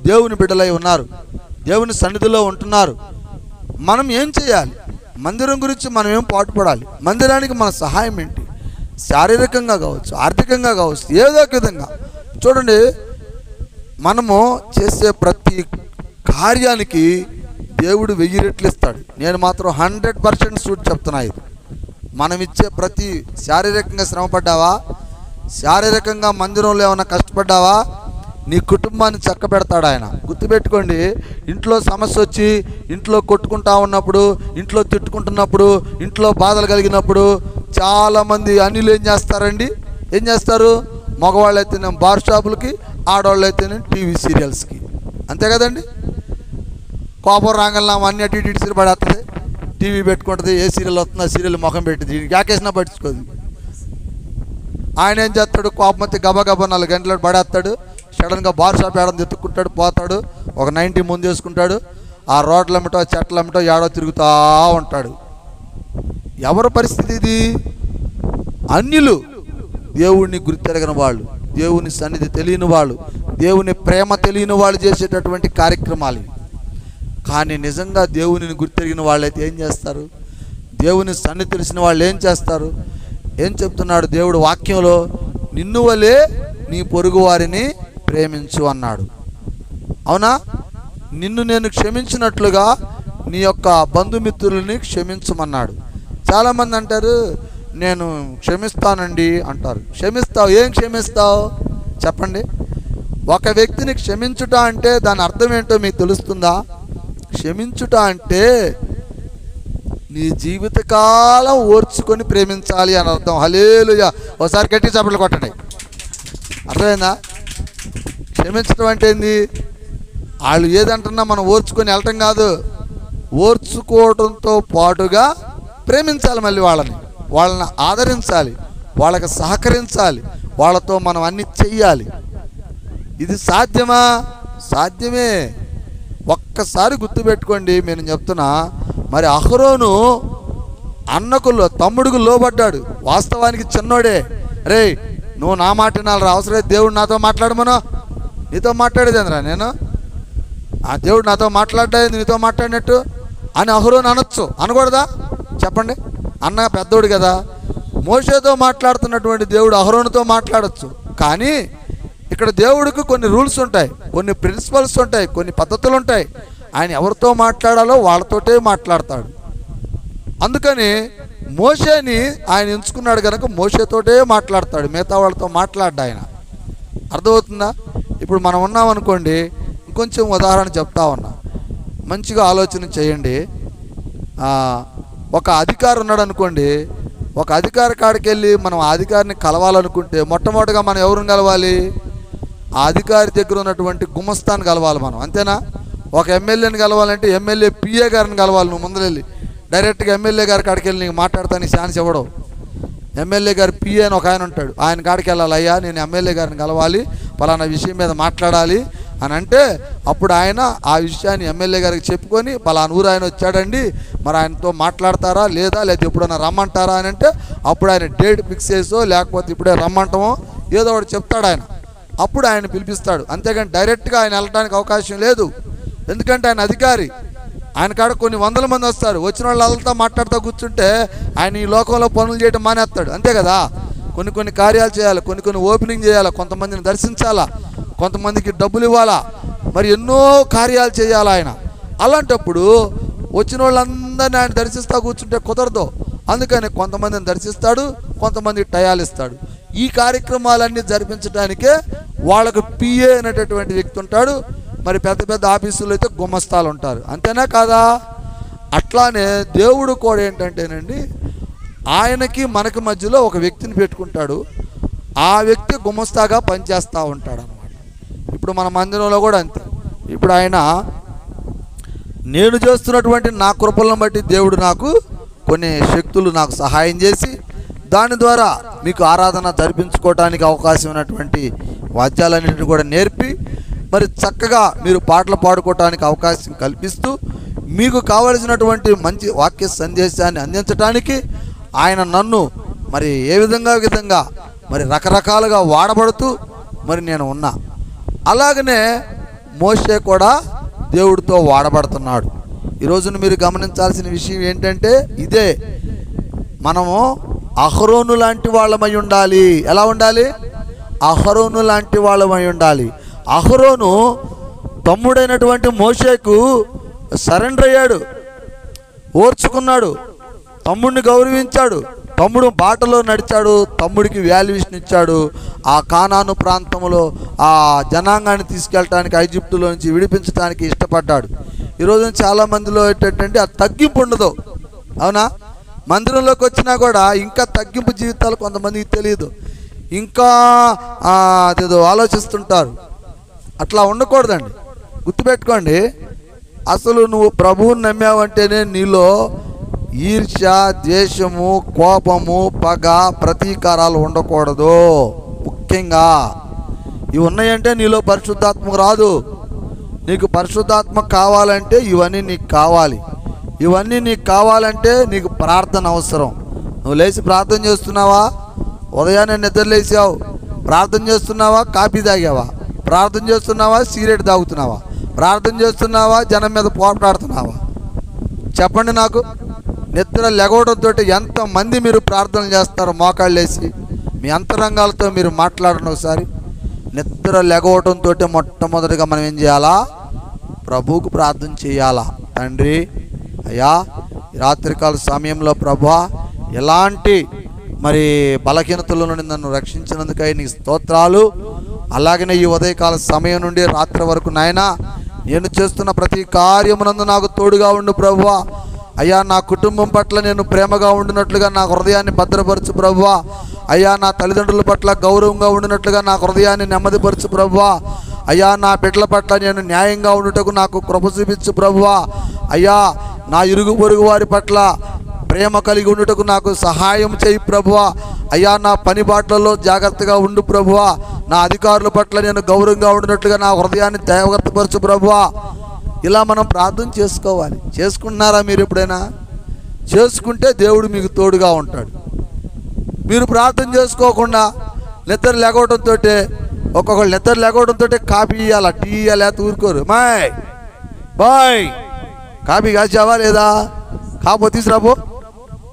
దేవుని బిడ్డలై ఉన్నారు, దేవుని సన్నిధిలో ఉంటున్నారు. మనం ఏం చేయాలి? మందిరం గురించి మనం ఏం పాటుపడాలి? మందిరానికి మన సహాయం ఏంటి? శారీరకంగా కావచ్చు, ఆర్థికంగా కావచ్చు, ఏదో ఒక విధంగా. చూడండి, మనము చేసే ప్రతి కార్యానికి దేవుడు 1000 రెట్లు ఇస్తాడు. నేను మాత్రం 100% సూట్ చెప్తున్నా. ఇది మనం ఇచ్చే ప్రతి, శారీరకంగా శ్రమపడ్డావా, శారీరకంగా మందిరంలో ఏమైనా కష్టపడ్డావా, నీ కుటుంబాన్ని చక్కబెడతాడు ఆయన. గుర్తుపెట్టుకోండి, ఇంట్లో సమస్య వచ్చి ఇంట్లో కొట్టుకుంటా ఉన్నప్పుడు, ఇంట్లో తిట్టుకుంటున్నప్పుడు, ఇంట్లో బాధలు కలిగినప్పుడు చాలామంది అన్యులు ఏం చేస్తారండి? ఏం చేస్తారు? మగవాళ్ళు అయితేనే బార్ షాపులకి, ఆడవాళ్ళు అయితేనే టీవీ సీరియల్స్కి. అంతే కదండి? కోపం రాగల్లా అన్ని అటు ఇటు సీరియల్ పడేస్తుంది, టీవీ పెట్టుకుంటుంది, ఏ సీరియల్ వస్తుందో ఆ సీరియల్ ముఖం పెట్టింది, యాకేసినా పట్టించుకోదు. ఆయన ఏం చేస్తాడు? కోపం వచ్చి గబగబా 4 గంటలు పడేస్తాడు, సడన్గా బార్ షాప్ ఏడని ఎత్తుక్కుంటాడు, పోతాడు, ఒక 90 ముందు వేసుకుంటాడు, ఆ రోడ్లమ్మటో చెట్లమ్మటో ఏడో తిరుగుతూ ఉంటాడు. ఎవరి పరిస్థితి ఇది? అన్యులు, దేవుణ్ణి గుర్తెరగని వాళ్ళు, దేవుని సన్నిధి తెలియని వాళ్ళు, దేవుని ప్రేమ తెలియని వాళ్ళు చేసేటటువంటి కార్యక్రమాలు. కానీ నిజంగా దేవునిని గుర్తెరిగిన వాళ్ళైతే ఏం చేస్తారు? దేవుని సన్నిధి తెలిసిన వాళ్ళు ఏం చేస్తారు? ఏం చెప్తున్నాడు దేవుడు వాక్యంలో? నిన్ను వలే నీ పొరుగు వారిని ప్రేమించు అన్నాడు. అవునా? నిన్ను నేను క్షమించినట్లుగా నీ యొక్క బంధుమిత్రులని క్షమించమన్నాడు. చాలామంది అంటారు, నేను క్షమిస్తానండి అంటారు. క్షమిస్తావు? ఏం క్షమిస్తావు చెప్పండి? ఒక వ్యక్తిని క్షమించుట అంటే దాని అర్థం ఏంటో మీకు తెలుస్తుందా? క్షమించుట అంటే నీ జీవితకాలం ఓర్చుకొని ప్రేమించాలి అని అర్థం. హల్లెలూయా! ఒకసారి గట్టి చప్పట్లు కొట్టండి. అర్థమైందా? క్షమించడం అంటే ఏంది? వాళ్ళు ఏదంటున్నా మనం ఓర్చుకొని వెళ్ళటం కాదు, ఓర్చుకోవడంతో పాటుగా ప్రేమించాలి. మళ్ళీ వాళ్ళని ఆదరించాలి, వాళ్ళకి సహకరించాలి, వాళ్ళతో మనం అన్ని చెయ్యాలి. ఇది సాధ్యమా? సాధ్యమే. ఒక్కసారి గుర్తుపెట్టుకోండి, నేను చెప్తున్నా. మరి అహరోను అన్నకు తమ్ముడికి లోబడ్డాడు. వాస్తవానికి చిన్నోడే. రే, నువ్వు నా మాట వినాలి, అవసరం దేవుడు నాతో మాట్లాడమను. నీతో మాట్లాడేది ఏంద్రా నేను? ఆ దేవుడు నాతో మాట్లాడేది నీతో మాట్లాడినట్టు అని అహరోను అనొచ్చు, అనకూడదా? చెప్పండి. అన్న పెద్దోడు కదా. మోషేతో మాట్లాడుతున్నటువంటి దేవుడు అహరోనుతో మాట్లాడచ్చు. కానీ ఇక్కడ దేవుడికి కొన్ని రూల్స్ ఉంటాయి, కొన్ని ప్రిన్సిపల్స్ ఉంటాయి, కొన్ని పద్ధతులు ఉంటాయి. ఆయన ఎవరితో మాట్లాడాలో వాళ్ళతోటే మాట్లాడతాడు. అందుకని మోషేని ఆయన ఎంచుకున్నాడు కనుక మోషేతోటే మాట్లాడతాడు, మిగతా వాళ్ళతో మాట్లాడ్డా ఆయన. అర్థమవుతుందా? ఇప్పుడు మనం ఉన్నామనుకోండి, ఇంకొంచెం ఉదాహరణ చెప్తా ఉన్నా, మంచిగా ఆలోచన చేయండి. ఒక అధికారి ఉన్నాడు అనుకోండి, ఒక అధికారి కాడికి వెళ్ళి మనం ఆ అధికారిని కలవాలనుకుంటే మొట్టమొదటిగా మనం ఎవరిని కలవాలి? ఆ అధికారి దగ్గర ఉన్నటువంటి గుమస్తాన్ని కలవాలి మనం, అంతేనా? ఒక ఎమ్మెల్యేని కలవాలంటే ఎమ్మెల్యే పిఏ గారిని కలవాలి. నువ్వు ముందరెళ్ళి డైరెక్ట్గా ఎమ్మెల్యే గారి కాడికి వెళ్ళి నీకు మాట్లాడతానికి ఛాన్స్ ఇవ్వడం. ఎమ్మెల్యే గారి పిఏ అని ఒక ఆయన ఉంటాడు, ఆయన కాడికి వెళ్ళాలి. అయ్యా నేను ఎమ్మెల్యే గారిని కలవాలి, పలానా విషయం మీద మాట్లాడాలి అని అంటే అప్పుడు ఆయన ఆ విషయాన్ని ఎమ్మెల్యే గారికి చెప్పుకొని, పలానా ఊరు ఆయన వచ్చాడండి, మరి ఆయనతో మాట్లాడతారా లేదా ఎప్పుడైనా రమ్మంటారా అని అంటే అప్పుడు ఆయన డేట్ ఫిక్స్ చేసో లేకపోతే ఇప్పుడే రమ్మంటామో ఏదో ఒకటి చెప్తాడు ఆయన. అప్పుడు ఆయన పిలిపిస్తాడు. అంతేగాని డైరెక్ట్గా ఆయన వెళ్ళడానికి అవకాశం లేదు. ఎందుకంటే ఆయన అధికారి. ఆయన కాడ కొన్ని వందల మంది వస్తారు, వచ్చిన వాళ్ళతో మాట్లాడుతూ కూర్చుంటే ఆయన ఈ లోకంలో పనులు చేయడం మానేస్తాడు, అంతే కదా? కొన్ని కార్యాలు చేయాలి, కొన్ని ఓపెనింగ్ చేయాలి, కొంతమందిని దర్శించాలా, కొంతమందికి డబ్బులు ఇవ్వాలా, మరి ఎన్నో కార్యాలు చేయాలి ఆయన. అలాంటప్పుడు వచ్చిన వాళ్ళందరినీ ఆయన దర్శిస్తూ కూర్చుంటే కుదరదు. అందుకని కొంతమందిని దర్శిస్తాడు, కొంతమందికి టయాలు ఇస్తాడు. ఈ కార్యక్రమాలన్నీ జరిపించడానికే వాళ్ళకు పిఏ అనేటటువంటి వ్యక్తి ఉంటాడు. మరి పెద్ద పెద్ద ఆఫీసుల్లో అయితే గుమస్తాలు ఉంటారు, అంతేనా కాదా? అట్లానే దేవుడు కూడా ఏంటంటేనండి, ఆయనకి మనకి మధ్యలో ఒక వ్యక్తిని పెట్టుకుంటాడు. ఆ వ్యక్తి గుమస్తాగా పనిచేస్తూ ఉంటాడు అన్నమాట. ఇప్పుడు మన మందిరంలో కూడా అంతే. ఇప్పుడు ఆయన నేను చేస్తున్నటువంటి నా కృపలను బట్టి దేవుడు నాకు కొన్ని శక్తులు నాకు సహాయం చేసి దాని ద్వారా మీకు ఆరాధన జరిపించుకోవడానికి అవకాశం ఉన్నటువంటి వాద్యాలన్నింటినీ కూడా నేర్పి మరి చక్కగా మీరు పాటలు పాడుకోవడానికి అవకాశం కల్పిస్తూ మీకు కావలసినటువంటి మంచి వాక్య సందేశాన్ని అందించడానికి ఆయన నన్ను మరి ఏ విధంగా మరి రకరకాలుగా వాడబడుతూ మరి నేను ఉన్నా. అలాగనే మోషే కూడా దేవుడితో వాడబడుతున్నాడు. ఈరోజున మీరు గమనించాల్సిన విషయం ఏంటంటే ఇదే, మనము అహరోను లాంటి వాళ్ళమై ఉండాలి. ఎలా ఉండాలి? అహరోను లాంటి వాళ్ళమై ఉండాలి. అహరోను తమ్ముడైనటువంటి మోషేకు సరెండర్ అయ్యాడు, ఓర్చుకున్నాడు, తమ్ముడిని గౌరవించాడు, తమ్ముడు బాటలో నడిచాడు, తమ్ముడికి వాల్యుయేషన్ ఇచ్చాడు. ఆ కానాను ప్రాంతంలో ఆ జనాంగాన్ని తీసుకెళ్ళటానికి, ఐజిప్టులో నుంచి విడిపించడానికి ఇష్టపడ్డాడు. ఈరోజు చాలామందిలో ఏంటంటే ఆ తగ్గింపు ఉండదు, అవునా? మందిరంలోకి వచ్చినా కూడా ఇంకా తగ్గింపు జీవితాలు కొంతమందికి తెలియదు, ఇంకా అదేదో ఆలోచిస్తుంటారు. అట్లా ఉండకూడదండి. గుర్తుపెట్టుకోండి, అసలు నువ్వు ప్రభువుని నమ్మావంటేనే నీలో ఈర్ష్య, ద్వేషము, కోపము, పగ, ప్రతీకారాలు ఉండకూడదు. ముఖ్యంగా ఇవి ఉన్నాయంటే నీలో పరిశుద్ధాత్మ రాదు. నీకు పరిశుద్ధాత్మ కావాలంటే ఇవన్నీ నీకు కావాలి. ఇవన్నీ నీకు కావాలంటే నీకు ప్రార్థన అవసరం. నువ్వు లేచి ప్రార్థన చేస్తున్నావా? ఉదయాన్నే నిద్ర లేచావు, ప్రార్థన చేస్తున్నావా? కాఫీ తాగావా? ప్రార్థన చేస్తున్నావా? సిగరెట్ తాగుతున్నావా? ప్రార్థన చేస్తున్నావా? జనం మీద పోట్లాడుతున్నావా? చెప్పండి నాకు. నిద్ర లెగవడంతో ఎంతమంది మీరు ప్రార్థన చేస్తారు? మోకాళ్ళు వేసి మీ అంతరంగాలతో మీరు మాట్లాడండి ఒకసారి. నిద్ర లెగవడంతో మొట్టమొదటిగా మనం ఏం చేయాలా? ప్రభువుకు ప్రార్థన చేయాలా? తండ్రి అయ్యా, ఈ రాత్రికాల సమయంలో ప్రభువా ఎలాంటి మరి బలహీనతల నుండి నన్ను రక్షించినందుకై నీ స్తోత్రాలు. అలాగనే ఈ ఉదయకాల సమయం నుండి రాత్రి వరకు నాయనా నేను చేస్తున్న ప్రతి కార్యమునందు నాకు తోడుగా ఉండు ప్రభువా. అయ్యా, నా కుటుంబం పట్ల నేను ప్రేమగా ఉండినట్లుగా నా హృదయాన్ని భద్రపరచు ప్రభువా. అయ్యా, నా తల్లిదండ్రుల పట్ల గౌరవంగా ఉండినట్లుగా నా హృదయాన్ని నెమ్మదిపరచు ప్రభువా. అయ్యా, నా బిడ్డల పట్ల నేను న్యాయంగా ఉండుటకు నాకు కృప చూపించు ప్రభువా. అయ్యా, నా ఇరుగు పొరుగు వారి పట్ల ప్రేమ కలిగి ఉండుటకు నాకు సహాయం చేయి ప్రభువా. అయ్యా, నా పని బాటలలో జాగ్రత్తగా ఉండు ప్రభువా. నా అధికారుల పట్ల నేను గౌరవంగా ఉండినట్లుగా నా హృదయాన్ని జాగ్రత్తపరచు ప్రభువా. ఇలా మనం ప్రార్థన చేసుకోవాలి. చేసుకుంటున్నారా మీరు ఎప్పుడైనా? చేసుకుంటే దేవుడు మీకు తోడుగా ఉంటాడు. మీరు ప్రార్థన చేసుకోకుండా నిద్ర లేకపోవడంతో ఒక్కొక్కళ్ళు నిద్ర లేకపోవడంతో కాఫీ ఇవ్వాలా, టీ ఇవ్వాలా, ఊరుకోరు. బాయ్ కాఫీ కాల్చావా లేదా? కాకపోతే తీసుకురాబో,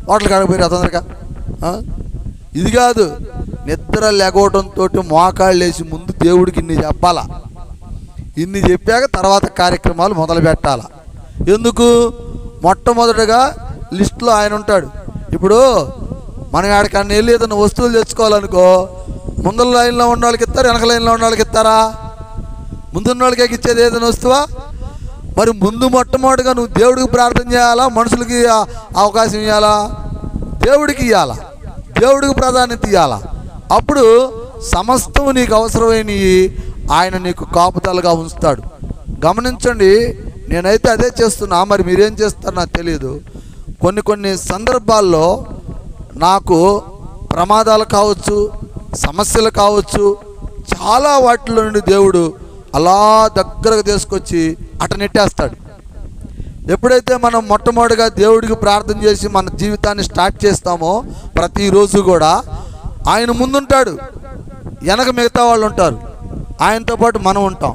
హోటల్ కాడపోయి తొందరగా. ఇది కాదు, నిద్ర లేకపోవడంతో మోకాళ్ళు వేసి ముందు దేవుడికి ఇన్ని చెప్పాలా. ఇన్ని చెప్పాక తర్వాత కార్యక్రమాలు మొదలు పెట్టాలా. ఎందుకు? మొట్టమొదటగా లిస్టులో ఆయన ఉంటాడు. ఇప్పుడు మనం ఎక్కడికన్నా వెళ్ళి ఏదైనా వస్తువులు తెచ్చుకోవాలనుకో, ముందర లైన్లో ఉన్న వాళ్ళకి ఇస్తారు, వెనక లైన్లో ఉన్న వాళ్ళకి ఇస్తారా? ముందున్న వాళ్ళకి ఇచ్చేది ఏదైనా వస్తువా? మరి ముందు మొట్టమొదటిగా నువ్వు దేవుడికి ప్రార్థన చేయాలా, మనుషులకి అవకాశం ఇవ్వాలా? దేవుడికి ఇవ్వాలా, దేవుడికి ప్రాధాన్యత ఇవ్వాలా. అప్పుడు సమస్తం నీకు అవసరమైనవి ఆయన నీకు కాపుదలుగా ఉంచుతాడు. గమనించండి, నేనైతే అదే చేస్తున్నా. మరి మీరేం చేస్తారో నాకు తెలియదు. కొన్ని సందర్భాల్లో నాకు ప్రమాదాలు కావచ్చు, సమస్యలు కావచ్చు, చాలా వాటిలో నుండి దేవుడు అలా దగ్గరకు తీసుకొచ్చి అట నెట్టేస్తాడు. ఎప్పుడైతే మనం మొట్టమొదటిగా దేవుడికి ప్రార్థన చేసి మన జీవితాన్ని స్టార్ట్ చేస్తామో, ప్రతిరోజు కూడా ఆయన ముందుంటాడు, వెనక మిగతా వాళ్ళు ఉంటారు, ఆయనతో పాటు మనం ఉంటాం.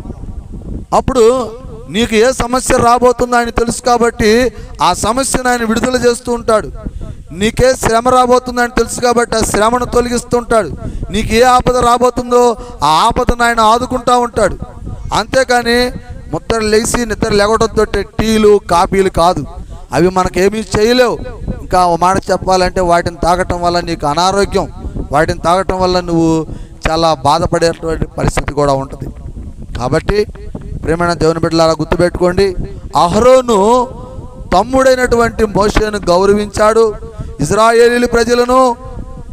అప్పుడు నీకు ఏ సమస్య రాబోతుందో ఆయన తెలుసు కాబట్టి ఆ సమస్యను ఆయన విడుదల చేస్తూ ఉంటాడు. నీకే శ్రమ రాబోతుందని తెలుసు కాబట్టి ఆ శ్రమను తొలగిస్తూ ఉంటాడు. నీకు ఏ ఆపద రాబోతుందో ఆ ఆపదను ఆయన ఆదుకుంటూ ఉంటాడు. అంతేకాని ముద్దర లేచి నిద్ర లేవడంతో టీలు కాఫీలు కాదు, అవి మనకేమీ చేయలేవు. ఇంకా ఒక మాట చెప్పాలంటే వాటిని తాగటం వల్ల నీకు అనారోగ్యం, వాటిని తాగటం వల్ల నువ్వు చాలా బాధపడేటువంటి పరిస్థితి కూడా ఉంటుంది. కాబట్టి ప్రియమైన దేవుని బిడ్డలారా గుర్తుపెట్టుకోండి, అహరోను తమ్ముడైనటువంటి మోషేను గౌరవించాడు. ఇశ్రాయేలీయుల ప్రజలను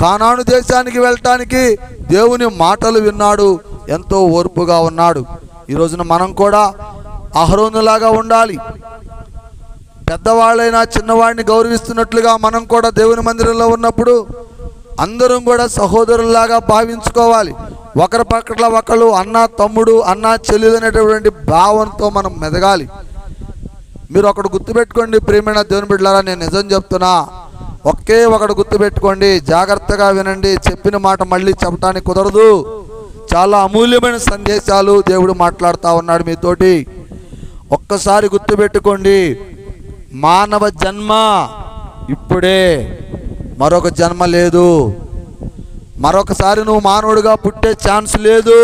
కానాను దేశానికి వెళ్ళటానికి దేవుని మాటలు విన్నాడు, ఎంతో ఓర్పుగా ఉన్నాడు. ఈ రోజున మనం కూడా అహరోనులాగా ఉండాలి. పెద్దవాళ్ళైనా చిన్నవాడిని గౌరవిస్తున్నట్లుగా మనం కూడా దేవుని మందిరంలో ఉన్నప్పుడు అందరం కూడా సహోదరుల్లాగా భావించుకోవాలి. ఒకరి పట్ల ఒకళ్ళు అన్న తమ్ముడు, అన్న చెల్లెలు అనేటువంటి భావంతో మనం మెదగాలి. మీరు ఒకటి గుర్తుపెట్టుకోండి ప్రియమైన దేవుని బిడ్డలారా, నేను నిజం చెప్తున్నా, ఒకే ఒకటి గుర్తుపెట్టుకోండి, జాగ్రత్తగా వినండి. చెప్పిన మాట మళ్ళీ చెప్పడానికి కుదరదు. చాలా అమూల్యమైన సందేశాలు దేవుడు మాట్లాడుతూ ఉన్నాడు మీతోటి. ఒక్కసారి గుర్తుపెట్టుకోండి, మానవ జన్మ ఇప్పుడే, మరొక జన్మ లేదు. మరొకసారి నువ్వు మానవుడిగా పుట్టే ఛాన్స్ లేదు.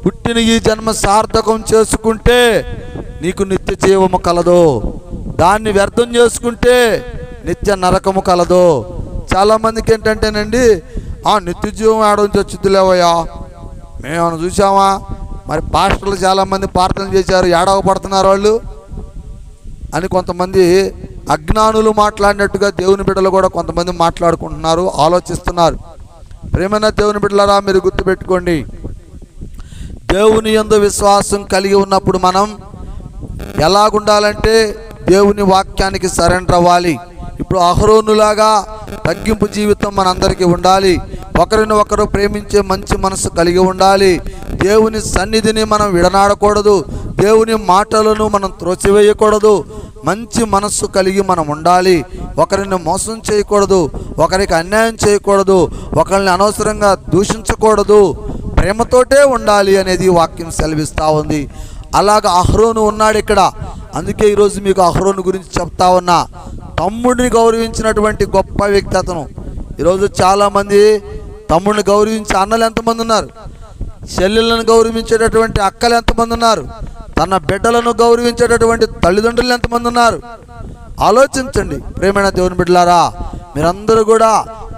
పుట్టిన ఈ జన్మ సార్థకం చేసుకుంటే నీకు నిత్య జీవము కలదు, దాన్ని వ్యర్థం చేసుకుంటే నిత్య నరకము కలదు. చాలామందికి ఏంటంటేనండి, నిత్య జీవం ఆడొంచి వచ్చిద్దులేవయ్యా, మేము చూసామా, మరి పాస్టర్లు చాలామంది ప్రార్థన చేశారు, ఏడవ పడుతున్నారు వాళ్ళు అని కొంతమంది అజ్ఞానులు మాట్లాడినట్టుగా దేవుని బిడ్డలు కూడా కొంతమంది మాట్లాడుకుంటున్నారు, ఆలోచిస్తున్నారు. ప్రేమైన దేవుని బిడ్డలారా, మీరు గుర్తుపెట్టుకోండి, దేవుని యందు విశ్వాసం కలిగి ఉన్నప్పుడు మనం ఎలాగుండాలంటే దేవుని వాక్యానికి సరెండర్ అవ్వాలి. ఇప్పుడు అహరోనులాగా తగ్గింపు జీవితం మనందరికీ ఉండాలి. ఒకరిని ఒకరు ప్రేమించే మంచి మనసు కలిగి ఉండాలి. దేవుని సన్నిధిని మనం విడనాడకూడదు, దేవుని మాటలను మనం త్రోసివేయకూడదు. మంచి మనస్సు కలిగి మనం ఉండాలి. ఒకరిని మోసం చేయకూడదు, ఒకరికి అన్యాయం చేయకూడదు, ఒకరిని అనవసరంగా దూషించకూడదు, ప్రేమతోటే ఉండాలి అనేది వాక్యం సెలవిస్తూ ఉంది. అలాగ అహరోను ఉన్నాడు ఇక్కడ. అందుకే ఈరోజు మీకు అహరోను గురించి చెప్తా ఉన్నా. తమ్ముడిని గౌరవించినటువంటి గొప్ప వ్యక్తి అతను. ఈరోజు చాలామంది తమ్ముడిని గౌరవించే అన్నలు ఎంతమంది ఉన్నారు, చెల్లెళ్ళను గౌరవించేటటువంటి అక్కలు ఎంతమంది ఉన్నారు, తన బిడ్డలను గౌరవించేటటువంటి తల్లిదండ్రులు ఎంతమంది ఉన్నారు? ఆలోచించండి ప్రియమైన దేవుని బిడ్డలారా, మీరందరూ కూడా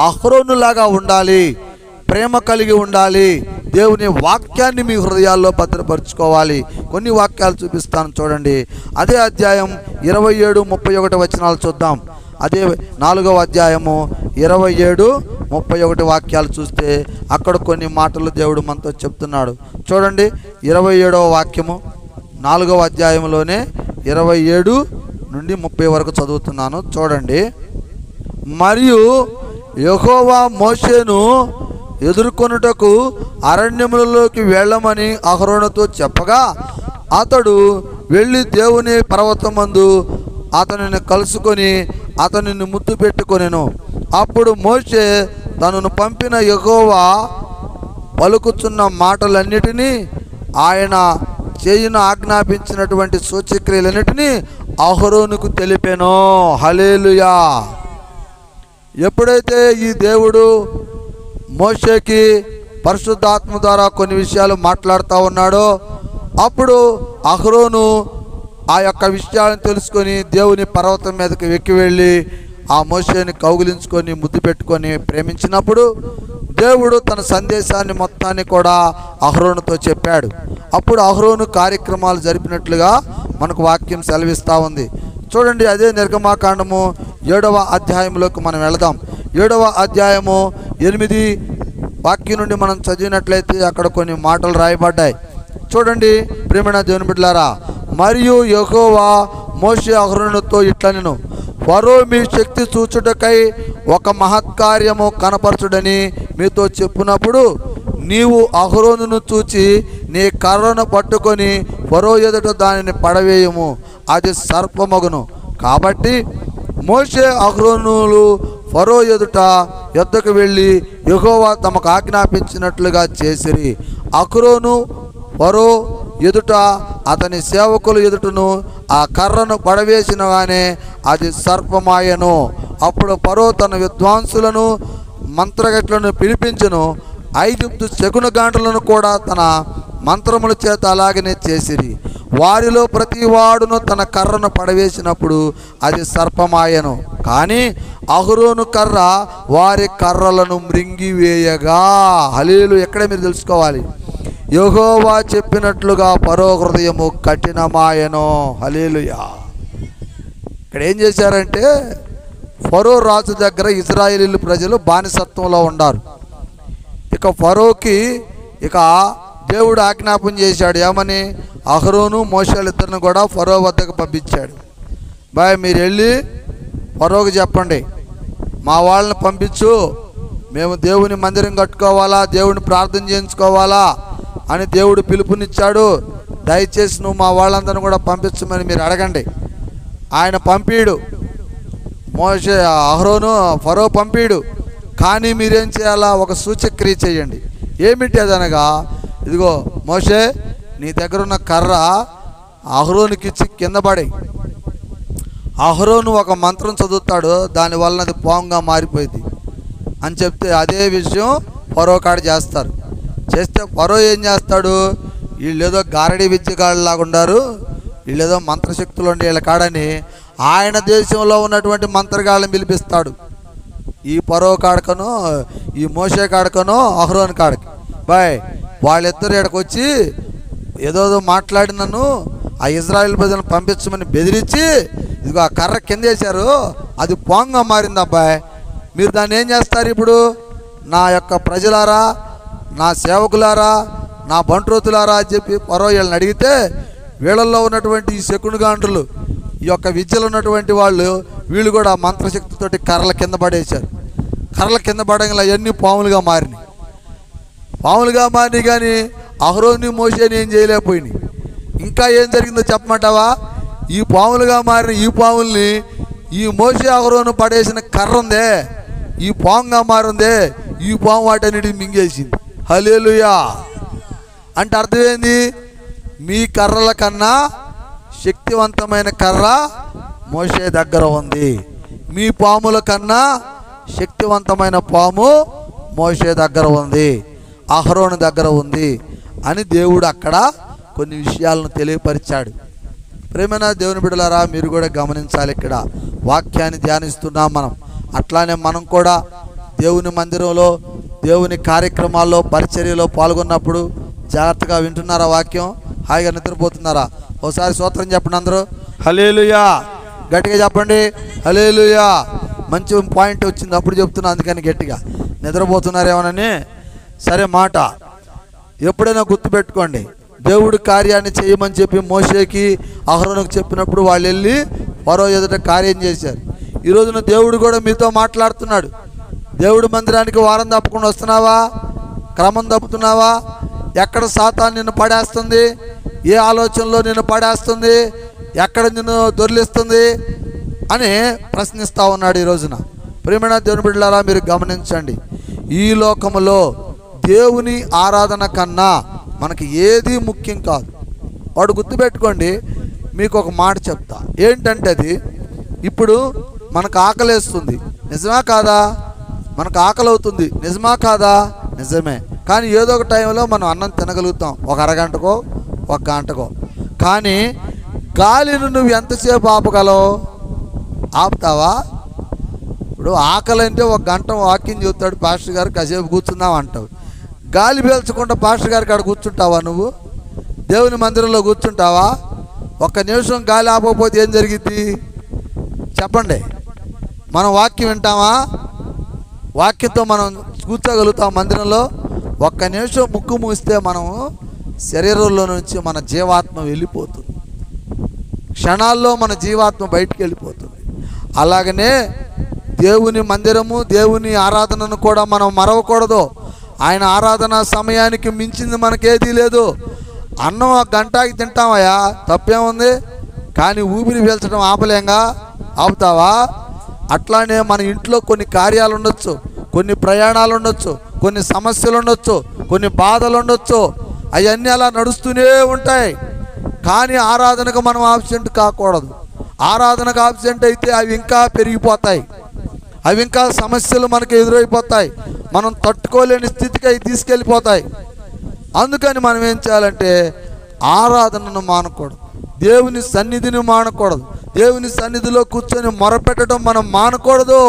అహరోనులాగా ఉండాలి, ప్రేమ కలిగి ఉండాలి. దేవుని వాక్యాన్ని మీ హృదయాల్లో భద్రపరుచుకోవాలి. కొన్ని వాక్యాలు చూపిస్తాను చూడండి. అదే అధ్యాయం 27-31 వచనాలు చూద్దాం. అదే 4వ అధ్యాయము 27-31 వాక్యాలు చూస్తే అక్కడ కొన్ని మాటలు దేవుడు మనతో చెప్తున్నాడు. చూడండి, 27వ వాక్యము 4వ అధ్యాయంలోనే 27-30 వరకు చదువుతున్నాను. చూడండి. మరియు యెహోవా మోషేను ఎదుర్కొనుటకు అరణ్యములలోకి వెళ్ళమని అహరోనుతో చెప్పగా, అతడు వెళ్ళి దేవుని పర్వతమందు అతనిని కలుసుకొని అతనిని ముద్దు పెట్టుకొనెను. అప్పుడు మోషే తనను పంపిన యెహోవా పలుకుచున్న మాటలన్నిటినీ, ఆయన చేయున ఆజ్ఞాపించినటువంటి సూచక్రియలన్నిటినీ అహరోనుకు తెలిపెను. హల్లెలూయా. ఎప్పుడైతే ఈ దేవుడు మోషేకి పరిశుద్ధాత్మ ద్వారా కొన్ని విషయాలు మాట్లాడుతూ ఉన్నాడో, అప్పుడు అహరోను ఆ యొక్క విషయాలను తెలుసుకొని దేవుని పర్వతం మీదకి ఎక్కి వెళ్ళి ఆ మోషేని కౌగిలించుకొని ముద్దు పెట్టుకొని ప్రేమించినప్పుడు దేవుడు తన సందేశాన్ని మొత్తాన్ని కూడా అహరోనుతో చెప్పాడు. అప్పుడు అహరోను కార్యక్రమాలు జరిపినట్లుగా మనకు వాక్యం సెలవిస్తూ ఉంది. చూడండి, అదే నిర్గమాకాండము 7వ అధ్యాయంలోకి మనం వెళదాం. 7వ అధ్యాయము 8 వాక్యం నుండి మనం చదివినట్లయితే అక్కడ కొన్ని మాటలు రాయబడ్డాయి. చూడండి ప్రియమైన దేవుని బిడ్డలారా, మరియు యెహోవా మోషే అహరోనుతో ఇట్లనెను, ఫరో మీ శక్తి చూచుటకై ఒక మహత్కార్యము కనపరచుడని మీతో చెప్పునప్పుడు నీవు అహరోనును చూచి నీ కర్రను పట్టుకొని ఫరో ఎదుట దానిని పడవేయము, అది సర్పమగును. కాబట్టి మోషే అహరోనులు ఫరో ఎదుట యొద్దకు వెళ్ళి యెహోవా తమకు ఆజ్ఞాపించినట్లుగా చేసిరి. అహరోను ఫరో ఎదుట అతని సేవకులు ఎదుటను ఆ కర్రను పడవేసినగానే అది సర్పమాయను. అప్పుడు ఫరో తన విద్వాంసులను మంత్రగట్లను పిలిపించును, ఐగుప్తు శకునగాండ్రులను కూడా తన మంత్రముల చేత అలాగనే చేసిరి. వారిలో ప్రతి వాడును తన కర్రను పడవేసినప్పుడు అది సర్పమాయను. కానీ అహరోను కర్ర వారి కర్రలను మృంగివేయగా. హల్లెలూయా. ఎక్కడే మీరు తెలుసుకోవాలి, యెహోవా చెప్పినట్లుగా ఫరో హృదయము కఠినమాయను. హల్లెలూయా. ఇక్కడ ఏం చేశారంటే, ఫరో రాజు దగ్గర ఇశ్రాయేలీయుల ప్రజలు బానిసత్వంలో ఉన్నారు. ఇక ఫరోకి దేవుడు ఆజ్ఞాపన చేశాడు. ఏమని? అహరోను మోషేలిద్దరిని కూడా ఫరో వద్దకు పంపించాడు. మీరు వెళ్ళి ఫరోకి చెప్పండి, మా వాళ్ళని పంపించు, మేము దేవుని మందిరం కట్టుకోవాలా, దేవుని ప్రార్థన చేయించుకోవాలా అని దేవుడు పిలుపునిచ్చాడు. దయచేసి నువ్వు మా వాళ్ళందరిని కూడా పంపించమని మీరు అడగండి. ఆయన పంపీడు, అహరోను ఫరో పంపీడు. కానీ మీరేం చేయాలా? ఒక సూచక్రియ చేయండి. ఏమిటి అదనగా, ఇదిగో మోషే, నీ దగ్గర ఉన్న కర్ర అహరోనుకి ఇచ్చి కింద పడి, అహరోను ఒక మంత్రం చదువుతాడు, దానివల్ల అది పాముగా మారిపోయింది అని చెప్తే అదే విషయం ఫరో కాడ చేస్తారు. చేస్తే ఫరో ఏం చేస్తాడు, వీళ్ళేదో గారడీ విద్యగాళ్ళలాగా ఉన్నారు, వీళ్ళేదో మంత్రశక్తులు ఉండే వీళ్ళ కాడని ఆయన దేశంలో ఉన్నటువంటి మంత్రగాళ్ళని పిలిపిస్తాడు. ఈ ఫరో కాడకను ఈ మోషే కాడకను అహరోను కాడకి వాళ్ళిద్దరు ఇక్కడికి వచ్చి ఏదో మాట్లాడి నన్ను ఆ ఇజ్రాయెల్ ప్రజలను పంపించమని బెదిరించి ఇదిగో ఆ కర్ర కింద వేశారు, అది పాంగా మారింది. మీరు దాన్ని ఏం చేస్తారు? ఇప్పుడు నా యొక్క ప్రజలారా, నా సేవకులారా, నా బంట్రోతులారా అని చెప్పి ఫరో వీళ్ళని అడిగితే, వీళ్ళల్లో ఉన్నటువంటి ఈ శకునగాండ్రులు, ఈ యొక్క విద్యలు ఉన్నటువంటి వాళ్ళు, వీళ్ళు కూడా మంత్రశక్తితోటి కర్రల కింద పడేశారు. కర్రల కింద పడగల అవన్నీ పాములుగా మారినాయి. కానీ అహరోను మోషేని ఏం చేయలేకపోయినాయి. ఇంకా ఏం జరిగిందో చెప్పమంటావా? ఈ పాములుగా మారిన ఈ పాముల్ని ఈ మోషే అహరోను పడేసిన కర్ర ఉందే, ఈ పాముగా మారిందే, ఈ పాము వాటన్నిటిని మింగేసింది. హల్లెలూయా. అంటే అర్థమైంది, మీ కర్రల కన్నా శక్తివంతమైన కర్ర మోషే దగ్గర ఉంది, మీ పాముల కన్నా శక్తివంతమైన పాము మోషే దగ్గర ఉంది, అహరోను దగ్గర ఉంది అని దేవుడు అక్కడ కొన్ని విషయాలను తెలియపరిచాడు. ప్రేమైన దేవుని బిడ్డలారా, మీరు కూడా గమనించాలి, ఇక్కడ వాక్యాన్ని ధ్యానిస్తున్నాం మనం. అట్లానే మనం కూడా దేవుని మందిరంలో, దేవుని కార్యక్రమాల్లో, పరిచర్యలో పాల్గొన్నప్పుడు జాగ్రత్తగా వింటున్నారా వాక్యం? హాయిగా నిద్రపోతున్నారా? ఒకసారి స్తోత్రం చెప్పండి అందరూ. హల్లెలూయా. గట్టిగా చెప్పండి, హల్లెలూయా. మంచి పాయింట్ వచ్చింది అప్పుడు చెప్తున్నా, అందుకని గట్టిగా. నిద్రపోతున్నారేమోనని. సరే, మాట ఎప్పుడైనా గుర్తుపెట్టుకోండి, దేవుడి కార్యాన్ని చేయమని చెప్పి మోషేకి అహరోనుకు చెప్పినప్పుడు వాళ్ళు వెళ్ళి ఫరో ఎదుట కార్యం చేశారు. ఈ రోజున దేవుడు కూడా మీతో మాట్లాడుతున్నాడు. దేవుడి మందిరానికి వారం తప్పకుండా వస్తున్నావా? క్రమం తప్పుతున్నావా? ఎక్కడ సాతాను నిన్ను పడేస్తుంది? ఏ ఆలోచనలో నిన్ను పడేస్తుంది? ఎక్కడ నిన్ను దొర్లిస్తుంది అని ప్రశ్నిస్తూ ఉన్నాడు ఈ రోజున. ప్రియమైన దేవుని బిడ్డలారా, మీరు గమనించండి, ఈ లోకములో దేవుని ఆరాధన కన్నా మనకి ఏది ముఖ్యం కాదు. వాడు గుర్తుపెట్టుకోండి, మీకు ఒక మాట చెప్తా. ఏంటంటే అది, ఇప్పుడు మనకు ఆకలేస్తుంది, నిజమా కాదా? మనకు ఆకలి అవుతుంది, నిజమా కాదా? నిజమే. కానీ ఏదో ఒక టైంలో మనం అన్నం తినగలుగుతాం, ఒక అరగంటకో ఒక గంటకో. కానీ గాలిని నువ్వు ఎంతసేపు ఆపగలవు? ఆపుతావా? ఇప్పుడు ఆకలి అంటే 1 గంట వాకింగ్ చెబుతాడు పాస్టర్ గారు, కాసేపు కూర్చుందాం అంటావు. గాలి పీల్చకుండా పాస్టర్ గారికి అక్కడ కూర్చుంటావా? నువ్వు దేవుని మందిరంలో కూర్చుంటావా? 1 నిమిషం గాలి ఆపకపోతే ఏం జరిగిద్ది చెప్పండి? మనం వాక్యం వింటామా? వాక్యంతో మనం కూర్చోగలుగుతాం మందిరంలో? 1 నిమిషం ముక్కు మూస్తే మనం శరీరంలో నుంచి మన జీవాత్మ వెళ్ళిపోతుంది. క్షణాల్లో మన జీవాత్మ బయటికి వెళ్ళిపోతుంది. అలాగనే దేవుని మందిరము, దేవుని ఆరాధనను కూడా మనం మరవకూడదు. ఆయన ఆరాధన సమయానికి మించింది మనకేదీ లేదు. అన్నం 1 గంటకి తింటామయ్యా, తప్పేముంది? కానీ ఊపిరి పీల్చడం ఆపలేంగా, ఆపుతావా? అట్లానే మన ఇంట్లో కొన్ని కార్యాలు ఉండొచ్చు, కొన్ని ప్రయాణాలు ఉండొచ్చు, కొన్ని సమస్యలు ఉండొచ్చు, కొన్ని బాధలు ఉండొచ్చు. అవన్నీ అలా నడుస్తూనే ఉంటాయి. కానీ ఆరాధనకు మనం ఆబ్సెంట్ కాకూడదు. ఆరాధనకు ఆబ్సెంట్ అయితే అవి ఇంకా పెరిగిపోతాయి, అవి ఇంకా సమస్యలు మనకు ఎదురైపోతాయి, మనం తట్టుకోలేని స్థితికి అవి తీసుకెళ్ళిపోతాయి. అందుకని మనం ఏం చేయాలంటే ఆరాధనను మానకూడదు, దేవుని సన్నిధిని మానకూడదు, దేవుని సన్నిధిలో కూర్చొని మొరపెట్టడం మనం మానకూడదు.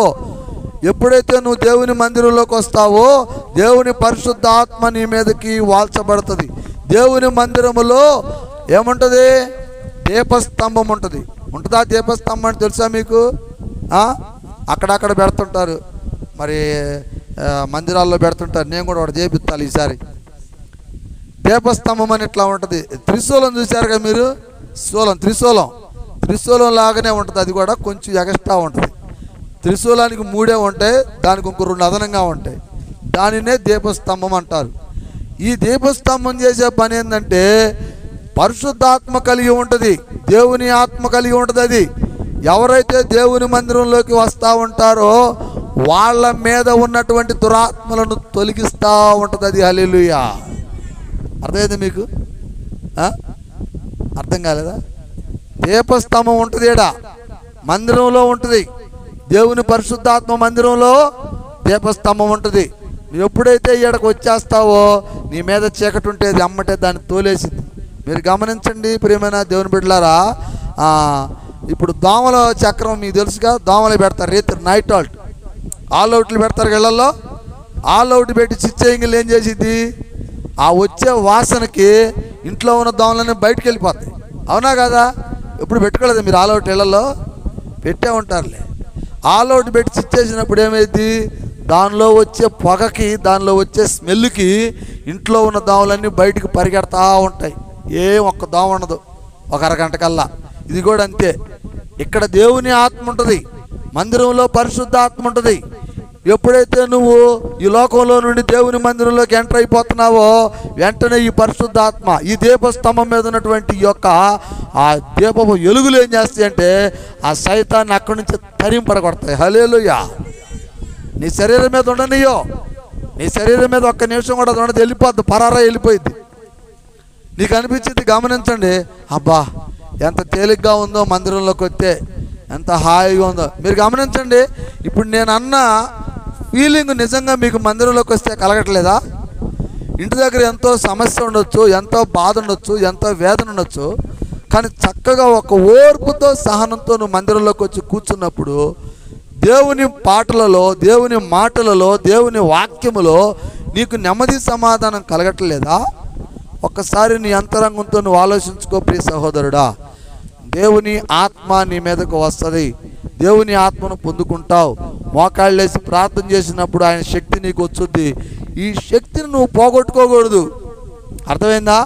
ఎప్పుడైతే నువ్వు దేవుని మందిరంలోకి వస్తావో దేవుని పరిశుద్ధాత్మ నీ మీదకి వాల్చబడుతుంది. దేవుని మందిరములో ఏముంటుంది? దీపస్తంభం ఉంటుంది. ఉంటుందా దీపస్తంభం అని తెలుసా మీకు? అక్కడక్కడ పెడుతుంటారు, మరి మందిరాల్లో పెడుతుంటారు. నేను కూడా ఒకటి చేపిస్తాను ఈసారి. దీపస్తంభం అని ఇట్లా ఉంటుంది. త్రిశూలం చూశారుగా మీరు? త్రిశూలం లాగానే ఉంటుంది. అది కూడా కొంచెం ఎగస్ట్రా ఉంటుంది. త్రిశూలానికి 3 ఉంటాయి, దానికి ఇంకో 2 అదనంగా ఉంటాయి. దానినే దీపస్తంభం అంటారు. ఈ దీపస్తంభం చేసే పని ఏంటంటే పరిశుద్ధాత్మ కలిగి ఉంటుంది, దేవుని ఆత్మ కలిగి ఉంటుంది. అది ఎవరైతే దేవుని మందిరంలోకి వస్తూ ఉంటారో వాళ్ళ మీద ఉన్నటువంటి దురాత్మలను తొలగిస్తూ ఉంటుంది అది. హల్లెలూయా! అర్థమైంది మీకు? అర్థం కాలేదా? దీపస్తంభం ఉంటుంది, ఈడ మందిరంలో ఉంటుంది. దేవుని పరిశుద్ధాత్మ మందిరంలో దీపస్తంభం ఉంటుంది. నువ్వు ఎప్పుడైతే ఈడకు వచ్చేస్తావో నీ మీద చీకటి ఉంటే అది అమ్మటే దాన్ని తోలేసింది. మీరు గమనించండి ప్రియమైన దేవుని బిడ్డలారా. ఇప్పుడు దోమల చక్రం మీకు తెలుసుగా, దోమలు పెడతారు రేత్రి నైట్ ఆల్ అవుట్లు పెడతారు ఇళ్లలో. ఆల్ అవుట్ పెట్టి చిచ్చేయంగిల్ ఏం చేసిద్ది? ఆ వచ్చే వాసనకి ఇంట్లో ఉన్న దోమలన్నీ బయటకు వెళ్ళిపోతాయి. అవునా కదా? ఎప్పుడు పెట్టుకోలేదు మీరు ఆల్ అవుట్ ఇళ్లలో? పెట్టే ఉంటారులే. ఆల్ అవుట్ పెట్టి చిచ్చేసినప్పుడు ఏమైంది? దానిలో వచ్చే పొగకి, దానిలో వచ్చే స్మెల్కి ఇంట్లో ఉన్న దోమలన్నీ బయటకు పరిగెడతా ఉంటాయి. ఒక్క దోమ ఉండదు 1 అరగంట కల్లా. ఇది కూడా అంతే. ఇక్కడ దేవుని ఆత్మ ఉంటుంది, మందిరంలో పరిశుద్ధాత్మ ఉంటుంది. ఎప్పుడైతే నువ్వు ఈ లోకంలో నుండి దేవుని మందిరంలోకి ఎంటర్ అయిపోతున్నావో వెంటనే ఈ పరిశుద్ధాత్మ ఈ దీపస్తంభం మీద ఉన్నటువంటి ఆ దీపపు ఎలుగులు ఏం చేస్తాయి అంటే ఆ సైతాన్ని అక్కడి నుంచి తరింపడగొడతాయి. హల్లెలూయా! నీ శరీరం మీద ఉండనియో, నీ శరీరం మీద 1 నిమిషం కూడా ఉండదు, వెళ్ళిపోద్ది, పరారా వెళ్ళిపోయింది. నీకు అనిపించింది, గమనించండి, అబ్బా ఎంత తేలిగ్గా ఉందో మందిరంలోకి వస్తే, ఎంత హాయిగా ఉందో. మీరు గమనించండి, ఇప్పుడు నేను అన్న ఫీలింగ్ నిజంగా మీకు మందిరంలోకి వస్తే కలగట్లేదా? ఇంటి దగ్గర ఎంతో సమస్య ఉండొచ్చు, ఎంతో బాధ ఉండొచ్చు, ఎంతో వేదన ఉండొచ్చు, కానీ చక్కగా ఒక ఓర్పుతో సహనంతో నువ్వు మందిరంలోకి వచ్చి కూర్చున్నప్పుడు దేవుని పాటలలో, దేవుని మాటలలో, దేవుని వాక్యములో నీకు నెమ్మది సమాధానం కలగట్లేదా? ఒక్కసారి నీ అంతరంగంతో నువ్వు ఆలోచించుకో ప్రియ సహోదరుడా. దేవుని ఆత్మ నీ మీదకు వస్తుంది, దేవుని ఆత్మను పొందుకుంటావు. మోకాళ్ళు వేసి ప్రార్థన చేసినప్పుడు ఆయన శక్తి నీకు వచ్చుద్ది. ఈ శక్తిని నువ్వు పోగొట్టుకోకూడదు. అర్థమైందా?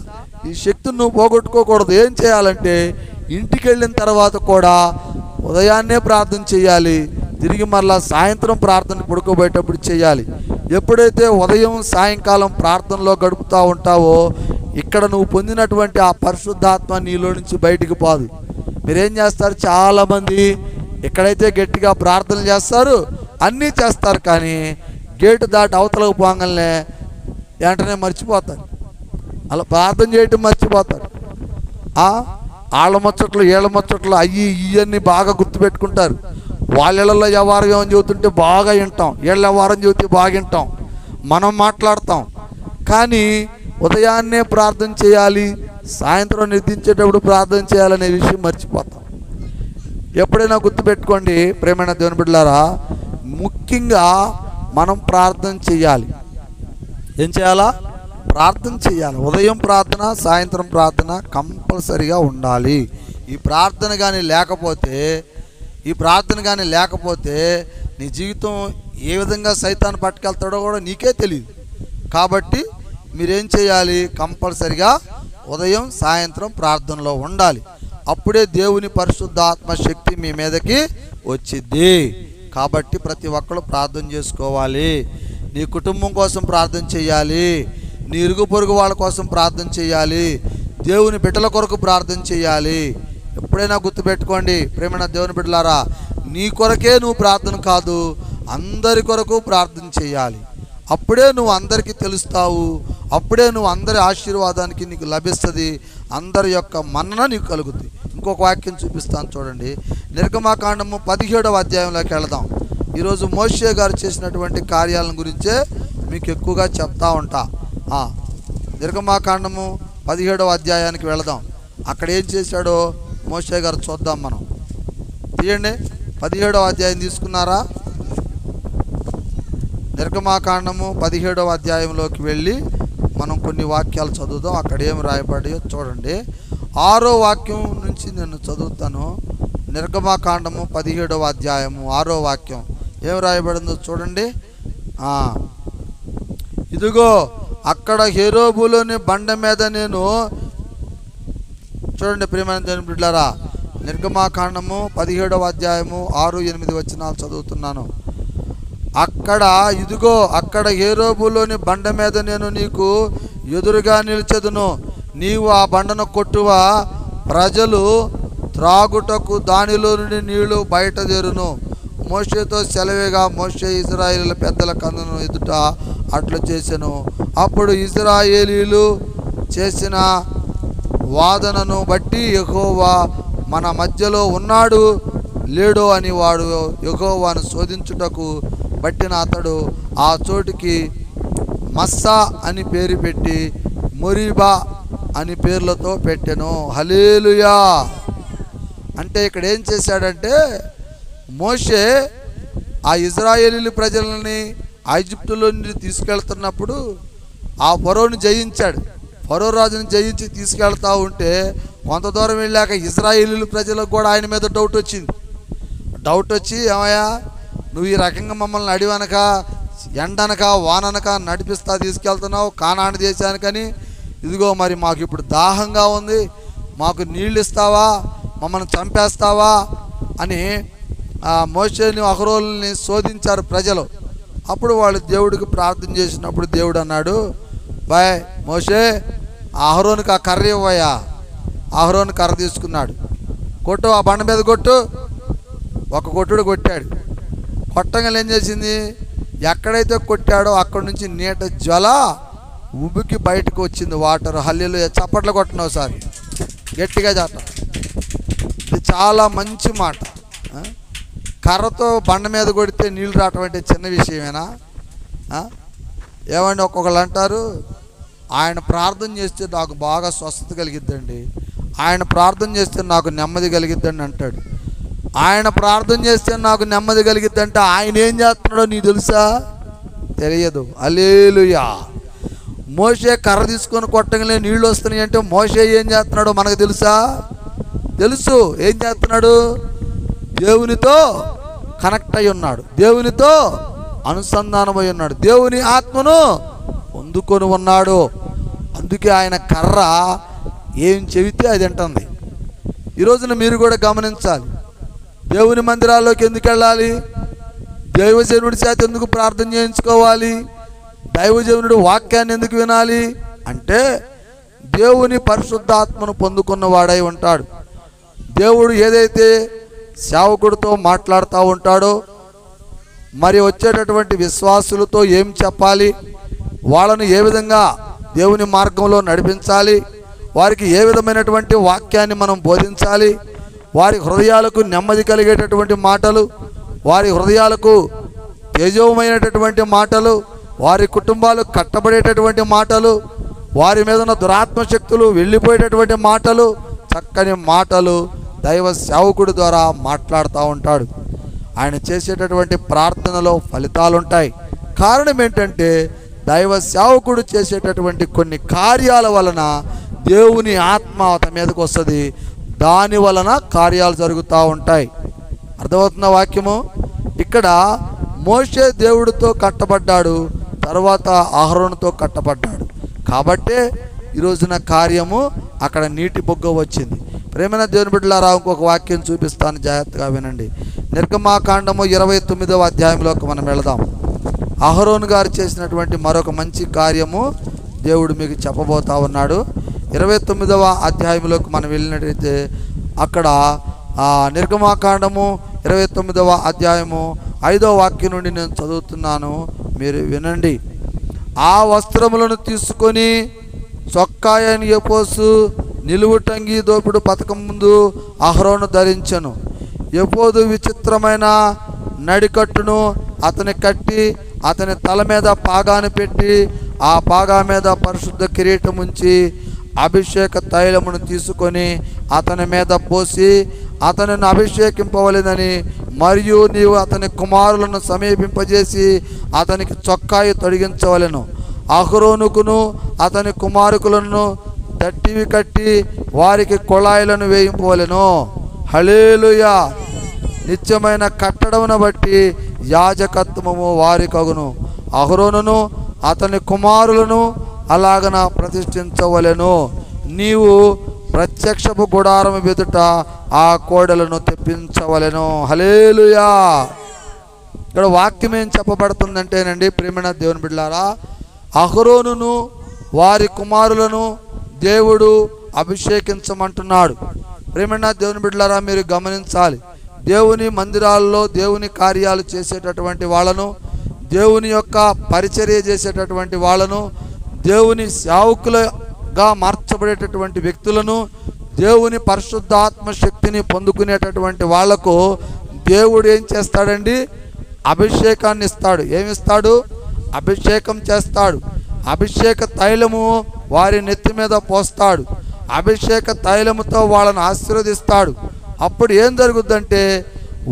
ఈ శక్తిని నువ్వు పోగొట్టుకోకూడదు. ఏం చేయాలంటే ఇంటికి వెళ్ళిన తర్వాత కూడా ఉదయాన్నే ప్రార్థన చేయాలి, తిరిగి మళ్ళా సాయంత్రం ప్రార్థన పడుకోబోయేటప్పుడు చేయాలి. ఎప్పుడైతే ఉదయం సాయంకాలం ప్రార్థనలో గడుపుతూ ఉంటావో ఇక్కడ నువ్వు పొందినటువంటి ఆ పరిశుద్ధాత్మ నీలో నుంచి బయటికి పోదు. మీరేం చేస్తారు? చాలామంది ఎక్కడైతే గట్టిగా ప్రార్థనలు చేస్తారు, అన్నీ చేస్తారు, కానీ గేటు దాటి అవతలకు పోగానే వెంటనే మర్చిపోతారు. అలా ప్రార్థన చేయటం మర్చిపోతారు. ఆళ్ళ ముచ్చట్లు, ఏళ్ళ ముచ్చట్లు అయ్యి ఇవన్నీ బాగా గుర్తుపెట్టుకుంటారు. వాళ్ళ వ్యవహారం ఏమని చెబుతుంటే బాగా వింటాం, వీళ్ళ వ్యవహారం చెబితే బాగా వింటాం, మనం మాట్లాడతాం. కానీ ఉదయాన్నే ప్రార్థన చేయాలి, సాయంత్రం నిద్రించేటప్పుడు ప్రార్థన చేయాలనే విషయం మర్చిపోతాం. ఎప్పుడైనా గుర్తుపెట్టుకోండి ప్రేమైన దేవుని బిడ్డలారా, ముఖ్యంగా మనం ప్రార్థన చేయాలి. ఏం చేయాలా? ప్రార్థన చేయాలి. ఉదయం ప్రార్థన, సాయంత్రం ప్రార్థన కంపల్సరిగా ఉండాలి. ఈ ప్రార్థన కానీ లేకపోతే నీ జీవితం ఏ విధంగా సైతాన్ని పట్టుకెళ్తాడో కూడా నీకే తెలియదు. కాబట్టి మీరేం చేయాలి? కంపల్సరిగా ఉదయం సాయంత్రం ప్రార్థనలో ఉండాలి. అప్పుడే దేవుని పరిశుద్ధాత్మ శక్తి మీ మీదకి వచ్చింది. కాబట్టి ప్రతి ఒక్కరు ప్రార్థన చేసుకోవాలి. నీ కుటుంబం కోసం ప్రార్థన చేయాలి, నీ ఇరుగు పొరుగు వాళ్ళ కోసం ప్రార్థన చేయాలి, దేవుని బిడ్డల కొరకు ప్రార్థన చేయాలి. ఎప్పుడైనా గుర్తుపెట్టుకోండి ప్రేమైన దేవుని బిడ్డలారా, నీ కొరకే నువ్వు ప్రార్థన కాదు, అందరి కొరకు ప్రార్థన చేయాలి. అప్పుడే నువ్వు అందరికీ తెలుస్తావు, అప్పుడే నువ్వు అందరి ఆశీర్వాదానికి నీకు లభిస్తుంది, అందరి యొక్క మన్నన నీకు కలుగుతుంది. ఇంకొక వాక్యం చూపిస్తాను చూడండి. నిర్గమాకాండము 17వ అధ్యాయంలోకి వెళదాం. ఈరోజు మోషే గారు చేసినటువంటి కార్యాలను గురించే మీకు ఎక్కువగా చెప్తా ఉంటా. నిర్గమాకాండము 17వ అధ్యాయానికి వెళదాం. అక్కడ ఏం చేశాడో మోషే గారు చూద్దాం. మనం తీయండి, 17వ అధ్యాయం తీసుకున్నారా? నిర్గమాకాండము 17వ అధ్యాయంలోకి వెళ్ళి మనం కొన్ని వాక్యాలు చదువుదాం. అక్కడ ఏం రాయబడి చూడండి. 6వ వాక్యం నుంచి నేను చదువుతాను. నిర్గమాకాండము 17వ అధ్యాయము 6వ వాక్యం ఏం రాయబడిందో చూడండి. ఇదిగో అక్కడ హేరోబులోని బండ మీద నేను, చూడండి ప్రియమైన దేవుని బిడ్డలారా, నిర్గమాకాండము 17వ అధ్యాయము 6-8 వచనాలు చదువుతున్నాను. ఇదిగో అక్కడ హేరోబులోని బండ మీద నేను నీకు ఎదురుగా నిలిచెదను, నీవు ఆ బండను కొట్టువా, ప్రజలు త్రాగుటకు దానిలో నుండి నీళ్లు బయటదేరును. మోషేతో సెలవేగా మోషే ఇశ్రాయేలీయుల పెద్దల కందును ఎదుట అట్లు చేసెను. అప్పుడు ఇశ్రాయేలీయులు చేసిన వాదనను బట్టి యెహోవా మన మధ్యలో ఉన్నాడు లేడో అని వాడు యెహోవాను శోధించుటకు పట్టిన అతడు ఆ చోటికి మస్సా అని పేరు పెట్టి మొరీబా అని పేర్లతో పెట్టెను. హల్లెలూయా. అంటే ఇక్కడ ఏం చేశాడంటే, మోషే ఆ ఇశ్రాయేలీయుల ప్రజలని ఐగుప్తులో నుండి తీసుకెళ్తున్నప్పుడు ఆ ఫరోని జయించాడు. ఫరో రాజుని జయించి తీసుకెళ్తా ఉంటే కొంత దూరం వెళ్ళాక ఇశ్రాయేలీయుల ప్రజలకు కూడా ఆయన మీద డౌట్ వచ్చి, ఏమయ్యా నువ్వు ఈ రకంగా మమ్మల్ని అడివనక ఎండనక వాననక నడిపిస్తా తీసుకెళ్తున్నావు కానాను దేశానికని, ఇదిగో మరి మాకు ఇప్పుడు దాహంగా ఉంది, మాకు నీళ్ళు ఇస్తావా, మమ్మల్ని చంపేస్తావా అని మోషేని అహరోనుని శోధించారు ప్రజలు. అప్పుడు వాళ్ళు దేవుడికి ప్రార్థన చేసినప్పుడు దేవుడు అన్నాడు, బాయ్ మోషే అహరోనుకి ఆ కర్ర ఇవ్వయా. అహరోను కర్ర తీసుకున్నాడు, కొట్టు, ఆ బండ మీద కొట్టు. ఒక కొట్టుడు కొట్టాడు. కొట్టంగా ఏం చేసింది, ఎక్కడైతే కొట్టాడో అక్కడి నుంచి నీట జ్వల ఉబికి బయటకు వచ్చింది వాటర్. హల్లెలూయా. చప్పట్లు కొట్టను ఒకసారి గట్టిగా చాట. ఇది చాలా మంచి మాట. కర్రతో బండ మీద కొడితే నీళ్ళు రావటం అంటే చిన్న విషయమేనా? ఏమండి, ఒక్కొక్కళ్ళు అంటారు ఆయన ప్రార్థన చేస్తే నాకు బాగా స్వస్థత కలిగిద్దండి, ఆయన ప్రార్థన చేస్తే నాకు నెమ్మది కలిగిద్దండి అంటాడు. ఆయన ప్రార్థన చేస్తే నాకు నెమ్మది కలిగిద్దంటే ఆయన ఏం చేస్తున్నాడో నీకు తెలుసా? తెలియదు. హల్లెలూయా. మోషే కర్ర తీసుకొని కొట్టగానే నీళ్ళు వస్తున్నాయి అంటే మోషే ఏం చేస్తున్నాడో మనకు తెలుసా? తెలుసు. ఏం చేస్తున్నాడు? దేవునితో కనెక్ట్ అయి ఉన్నాడు, దేవునితో అనుసంధానమై ఉన్నాడు, దేవుని ఆత్మను పొందుకొని ఉన్నాడు. అందుకే ఆయన కర్ర ఏం చెబితే అది వింటుంది. ఈరోజున మీరు కూడా గమనించాలి, దేవుని మందిరాల్లోకి ఎందుకు వెళ్ళాలి, దైవజనుడి చేత ఎందుకు ప్రార్థన చేయించుకోవాలి, దైవజనుడి వాక్యాన్ని ఎందుకు వినాలి అంటే దేవుని పరిశుద్ధాత్మను పొందుకున్న వాడై ఉంటాడు. దేవుడు ఏదైతే సేవకుడితో మాట్లాడుతూ ఉంటాడో, మరి వచ్చేటటువంటి విశ్వాసులతో ఏం చెప్పాలి, వాళ్ళను ఏ విధంగా దేవుని మార్గంలో నడిపించాలి, వారికి ఏ విధమైనటువంటి వాక్యాన్ని మనం బోధించాలి, వారి హృదయాలకు నెమ్మది కలిగేటటువంటి మాటలు, వారి హృదయాలకు తేజోమైనటువంటి మాటలు, వారి కుటుంబాలు కట్టబడేటటువంటి మాటలు, వారి మీద ఉన్న దురాత్మ శక్తులు వెళ్ళిపోయేటటువంటి మాటలు, చక్కని మాటలు దైవ సేవకుడి ద్వారా మాట్లాడుతూ ఉంటాడు. ఆయన చేసేటటువంటి ప్రార్థనలో ఫలితాలు ఉంటాయి. కారణం ఏంటంటే దైవ సేవకుడు చేసేటటువంటి కొన్ని కార్యాల వలన దేవుని ఆత్మ అతని మీదకి వస్తుంది. దాని వలన కార్యాలు జరుగుతూ ఉంటాయి. అర్థమవుతున్న వాక్యము. ఇక్కడ మోషే దేవుడితో కట్టబడ్డాడు, తర్వాత అహరోనుతో కట్టబడ్డాడు. కాబట్టే ఈరోజున కార్యము అక్కడ నీటి బొగ్గ వచ్చింది. ప్రేమైన దేవుని బిడ్డలారా, ఇంకొక వాక్యం చూపిస్తాను, జాగ్రత్తగా వినండి. నిర్గమాకాండము 29వ అధ్యాయంలోకి మనం వెళదాం. అహరోను గారు చేసినటువంటి మరొక మంచి కార్యము దేవుడు మీకు చెప్పబోతా ఉన్నాడు. 29వ అధ్యాయంలోకి మనం వెళ్ళినట్లయితే అక్కడ నిర్గమాకాండము 29వ అధ్యాయము 5వ వాక్యం నుండి నేను చదువుతున్నాను, మీరు వినండి. ఆ వస్త్రములను తీసుకొని చొక్కాయని ఎపోసు నిలువుటంగి దోపుడు పథకం ముందు అహరోను ధరించెను. ఎపోదు విచిత్రమైన నడికట్టును అతని కట్టి అతని తల మీద పాగాను పెట్టి ఆ పాగా మీద పరిశుద్ధ కిరీటం ఉంచి అభిషేక తైలమును తీసుకొని అతని మీద పోసి అతనిని అభిషేకింపవలెనని, మరియు నీవు అతని కుమారులను సమీపింపజేసి అతనికి చొక్కాయి తొడిగించవలెను. అహరోనుకును అతని కుమారుకులను తట్టివి కట్టి వారికి కొళాయిలను వేయింపవలెను. హల్లెలూయా. నిత్యమైన కట్టడమును బట్టి యాజకత్వము వారికగును. అహరోనును అతని కుమారులను అలాగన ప్రతిష్ఠించవలెను. నీవు ప్రత్యక్షపు గుడారము ఎదుట ఆ కోడలను తెప్పించవలెను. హల్లెలూయా. ఇక్కడ వాక్యం ఏం చెప్పబడుతుందంటేనండి, ప్రియమైన దేవుని బిడ్డలారా, అహరోనును వారి కుమారులను దేవుడు అభిషేకించమంటున్నాడు. ప్రియమైన దేవుని బిడ్డలారా, మీరు గమనించాలి. దేవుని మందిరాల్లో దేవుని కార్యాలు చేసేటటువంటి వాళ్ళను, దేవుని యొక్క పరిచర్య చేసేటటువంటి వాళ్ళను, దేవుని సేవకులుగా మార్చబడేటటువంటి వ్యక్తులను, దేవుని పరిశుద్ధాత్మ శక్తిని పొందుకునేటటువంటి వాళ్లకు దేవుడు ఏం చేస్తాడండి? అభిషేకాన్ని ఇస్తాడు. ఏమిస్తాడు? అభిషేకం చేస్తాడు. అభిషేక తైలము వారి నెత్తి మీద పోస్తాడు. అభిషేక తైలముతో వాళ్ళను ఆశీర్వదిస్తాడు. అప్పుడు ఏం జరుగుద్దంటే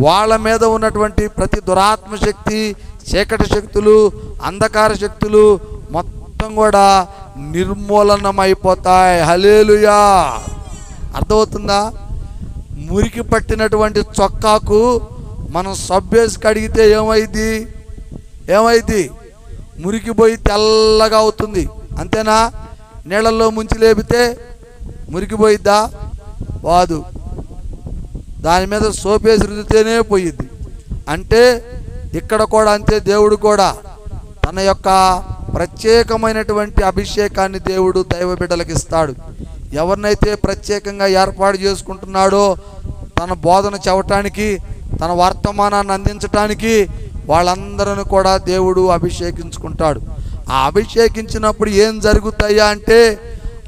వాళ్ళ మీద ఉన్నటువంటి ప్రతి దురాత్మ శక్తి, చీకటి శక్తులు, అంధకార శక్తులు మొత్తం కూడా నిర్మూలనమైపోతాయి. హల్లెలూయా. అర్థమవుతుందా? మురికి పట్టినటువంటి చొక్కాకు మనం సబ్బేసి కడిగితే ఏమైంది? మురికిపోయి తెల్లగా అవుతుంది, అంతేనా? నీళ్ళల్లో ముంచి లేపితే మురికిపోయిద్దా? వాదు. దాని మీద సోపేసి రుద్దితేనే పోయిద్ది. అంటే ఇక్కడ కూడా అంతే. దేవుడు కూడా తన యొక్క ప్రత్యేకమైనటువంటి అభిషేకాన్ని దేవుడు దైవ బిడ్డలకు ఇస్తాడు. ఎవరినైతే ప్రత్యేకంగా ఏర్పాటు చేసుకుంటున్నాడో తన బోధన చెప్పటానికి, తన వర్తమానాన్ని అందించటానికి, వాళ్ళందరిని కూడా దేవుడు అభిషేకించుకుంటాడు. ఆ అభిషేకించినప్పుడు ఏం జరుగుతాయా అంటే,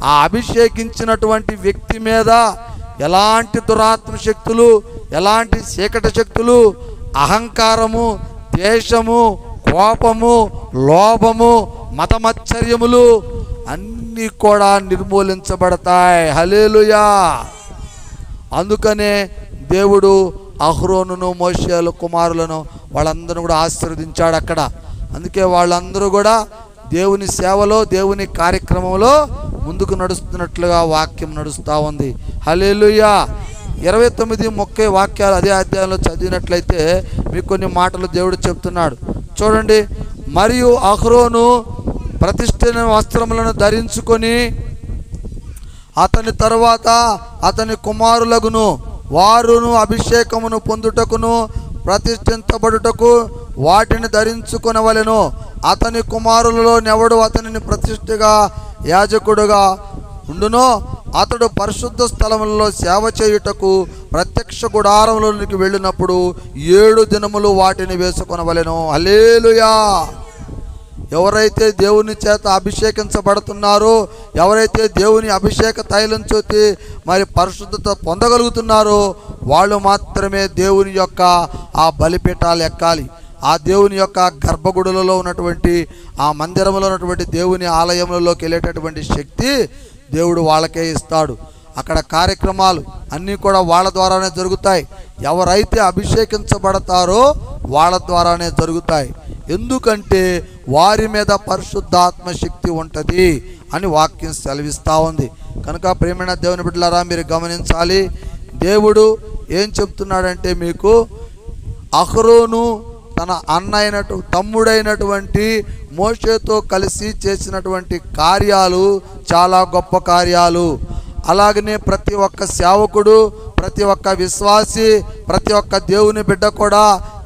ఆ అభిషేకించినటువంటి వ్యక్తి మీద ఎలాంటి దురాత్మ శక్తులు, ఎలాంటి చీకటి శక్తులు, అహంకారము, ద్వేషము, కోపము, లోభము, మతమత్సర్యములు అన్నీ కూడా నిర్మూలించబడతాయి. హల్లెలూయా. అందుకనే దేవుడు అహరోనును మోషేల కుమారులను వాళ్ళందరూ కూడా ఆశీర్వదించాడు అక్కడ. అందుకే వాళ్ళందరూ కూడా దేవుని సేవలో, దేవుని కార్యక్రమంలో ముందుకు నడుస్తున్నట్లుగా వాక్యం నడుస్తూ ఉంది. హల్లెలూయా. 29-30 వాక్యాలు అదే అధ్యాయంలో చదివినట్లయితే మీకు కొన్ని మాటలు దేవుడు చెప్తున్నాడు. చూడండి. మరియు అహరోను ప్రతిష్ఠిత వస్త్రములను ధరించుకొని అతని తరువాత అతని కుమారులగును వారును అభిషేకమును పొందుటకును ప్రతిష్ఠించబడుటకు వాటిని ధరించుకొనవలెను. అతని కుమారులలో నెవడు అతనిని ప్రతిష్ఠగా యాజకుడుగా ఉండునో అతడు పరిశుద్ధ స్థలములలో సేవ చేయుటకు ప్రత్యక్ష గుడారములోనికి వెళ్ళినప్పుడు 7 దినములు వాటిని వేసుకొనవలెను. హల్లెలూయా. ఎవరైతే దేవుని చేత అభిషేకించబడుతున్నారో, ఎవరైతే దేవుని అభిషేక తైలం చేతి మరి పరిశుద్ధత పొందగలుగుతున్నారో వాళ్ళు మాత్రమే దేవుని యొక్క ఆ బలిపీఠాలు ఎక్కాలి. ఆ దేవుని యొక్క గర్భగుడులలో ఉన్నటువంటి ఆ మందిరంలో ఉన్నటువంటి దేవుని ఆలయంలోకి వెళ్ళేటటువంటి శక్తి దేవుడు వాళ్ళకే ఇస్తాడు. అక్కడ కార్యక్రమాలు అన్నీ కూడా వాళ్ళ ద్వారానే జరుగుతాయి. ఎవరైతే అభిషేకించబడతారో వాళ్ళ ద్వారానే జరుగుతాయి. ఎందుకంటే వారి మీద పరిశుద్ధాత్మ శక్తి ఉంటుంది అని వాక్యం సెలవిస్తూ ఉంది. కనుక ప్రియమైన దేవుని బిడ్డలారా, మీరు గమనించాలి. దేవుడు ఏం చెప్తున్నాడంటే, మీకు అహరోను తన తమ్ముడైనటువంటి మోషేతో కలిసి చేసినటువంటి కార్యాలు చాలా గొప్ప కార్యాలు. అలాగనే ప్రతి ఒక్క సేవకుడు, ప్రతి ఒక్క విశ్వాసి, ప్రతి ఒక్క దేవుని బిడ్డ కూడా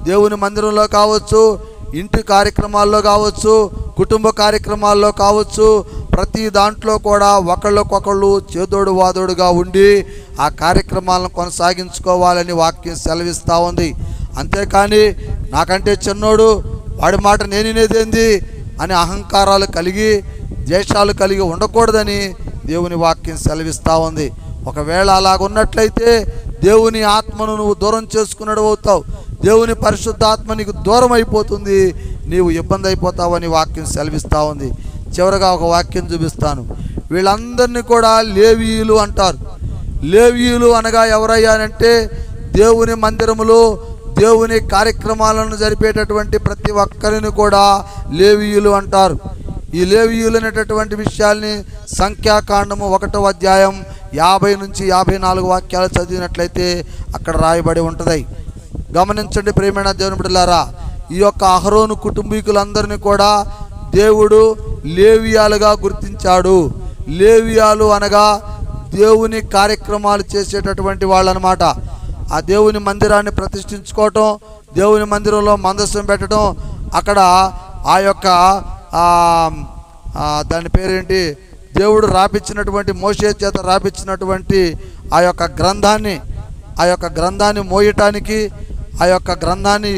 దేవుని మందిరంలో కావచ్చు, ఇంటి కార్యక్రమాల్లో కావచ్చు, కుటుంబ కార్యక్రమాల్లో కావచ్చు, ప్రతి దాంట్లో కూడా ఒకళ్ళకొకళ్ళు చేదోడు వాదోడుగా ఉండి ఆ కార్యక్రమాలను కొనసాగించుకోవాలని వాక్యం సెలవిస్తూ ఉంది. అంతేకాని నాకంటే చిన్నోడు, వాడి మాట నేనేదేంది అని అహంకారాలు కలిగి ద్వేషాలు కలిగి ఉండకూడదని దేవుని వాక్యం సెలవిస్తూ ఉంది. ఒకవేళ అలాగున్నట్లయితే దేవుని ఆత్మను నువ్వు దూరం చేసుకున్నాడు అవుతావు. దేవుని పరిశుద్ధాత్మ నీకు దూరం అయిపోతుంది, నీవు ఇబ్బంది అయిపోతావని వాక్యం సెలవిస్తూ ఉంది. చివరగా ఒక వాక్యం చూపిస్తాను. వీళ్ళందరినీ కూడా లేవీయులు అంటారు. లేవీయులు అనగా ఎవరయ్యానంటే, దేవుని మందిరములో దేవుని కార్యక్రమాలను జరిపేటటువంటి ప్రతి ఒక్కరిని కూడా లేవీయులు అంటారు. ఈ లేవీయులు అనేటటువంటి విషయాల్ని సంఖ్యాకాండము 1వ అధ్యాయం 50 నుంచి 54 వాక్యాలు చదివినట్లయితే అక్కడ రాయబడి ఉంటుంది. గమనించండి ప్రియమైన దేవుని బిడ్డలారా, ఈ యొక్క అహరోను కుటుంబీకులందరినీ కూడా దేవుడు లేవియాలుగా గుర్తించాడు. లేవియాలు అనగా దేవుని కార్యక్రమాలు చేసేటటువంటి వాళ్ళు అన్నమాట. ఆ దేవుని మందిరాన్ని ప్రతిష్ఠించుకోవటం, దేవుని మందిరంలో మందస్సం పెట్టడం, అక్కడ ఆ యొక్క దాని పేరేంటి, దేవుడు రాపించినటువంటి, మోషే చేత రాపించినటువంటి ఆ యొక్క గ్రంథాన్ని మోయటానికి, ఆ యొక్క గ్రంథాన్ని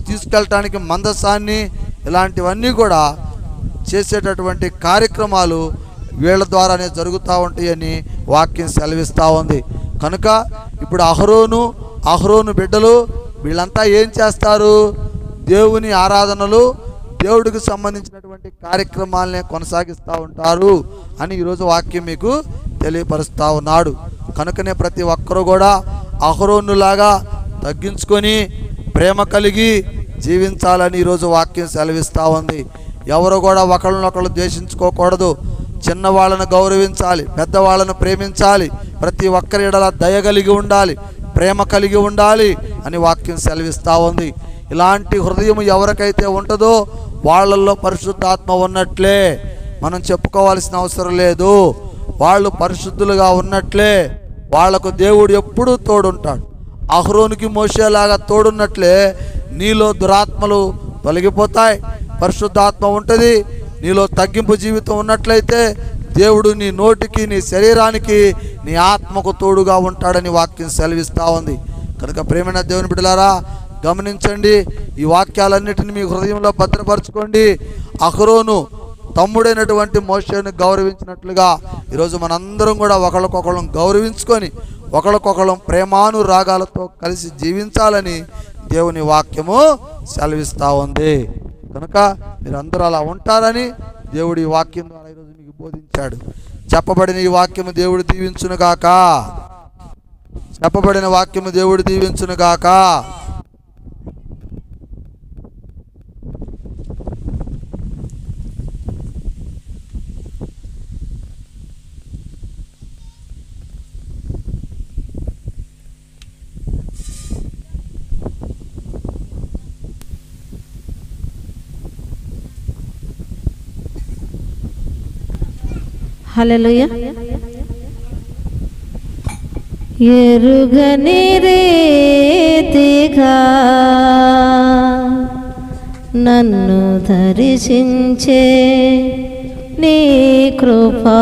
తీసుకెళ్ళటానికి మందస్సాన్ని, ఇలాంటివన్నీ కూడా చేసేటటువంటి కార్యక్రమాలు వీళ్ళ ద్వారానే జరుగుతూ ఉంటాయని వాక్యం సెలవిస్తూ ఉంది. కనుక ఇప్పుడు అహరోను బిడ్డలు వీళ్ళంతా ఏం చేస్తారు? దేవుని ఆరాధనలు, దేవుడికి సంబంధించినటువంటి కార్యక్రమాలనే కొనసాగిస్తూ ఉంటారు అని ఈరోజు వాక్యం మీకు తెలియపరుస్తూ ఉన్నాడు. కనుకనే ప్రతి ఒక్కరూ కూడా అహరోనులాగా తగ్గించుకొని ప్రేమ కలిగి జీవించాలని ఈరోజు వాక్యం సెలవిస్తూ ఉంది. ఎవరు కూడా ఒకళ్ళనొకళ్ళు ద్వేషించుకోకూడదు. చిన్నవాళ్ళను గౌరవించాలి, పెద్దవాళ్ళను ప్రేమించాలి, ప్రతి ఒక్కరి ఎడల దయ కలిగి ఉండాలి, ప్రేమ కలిగి ఉండాలి అని వాక్యం సెలవిస్తూ ఉంది. ఇలాంటి హృదయం ఎవరికైతే ఉంటుందో వాళ్ళల్లో పరిశుద్ధాత్మ ఉన్నట్లే. మనం చెప్పుకోవాల్సిన అవసరం లేదు. వాళ్ళు పరిశుద్ధులుగా ఉన్నట్లే. వాళ్లకు దేవుడు ఎప్పుడూ తోడుంటాడు. అహరోనుకి మోషేలాగా తోడున్నట్లే నీలో దురాత్మలు తొలగిపోతాయి, పరిశుద్ధాత్మ ఉంటుంది. నీలో తగ్గింపు జీవితం ఉన్నట్లయితే దేవుడు నీ నోటికి, నీ శరీరానికి, నీ ఆత్మకు తోడుగా ఉంటాడని వాక్యం సెలవిస్తూ ఉంది. కనుక ప్రియమైన దేవుని బిడ్డలారా, గమనించండి. ఈ వాక్యాలన్నిటిని మీ హృదయంలో భద్రపరచుకోండి. అహరోను తమ్ముడైనటువంటి మోషేను గౌరవించినట్లుగా ఈరోజు మనందరం కూడా ఒకళ్ళకొకళ్ళం గౌరవించుకొని ఒకళ్ళకొకళ్ళం ప్రేమానురాగాలతో కలిసి జీవించాలని దేవుని వాక్యము సెలవిస్తూ ఉంది. కనుక మీరందరూ అలా ఉంటారని దేవుడు ఈ వాక్యం ద్వారా ఈరోజు మీకు బోధించాడు. చెప్పబడిన ఈ వాక్యము దేవుడు దీవించునుగాక. చెప్పబడిన వాక్యము దేవుడు దీవించునుగాక. హల్లెలూయా. ఎరుగని రీతిగా నన్ను దర్శించే నీ కృపా,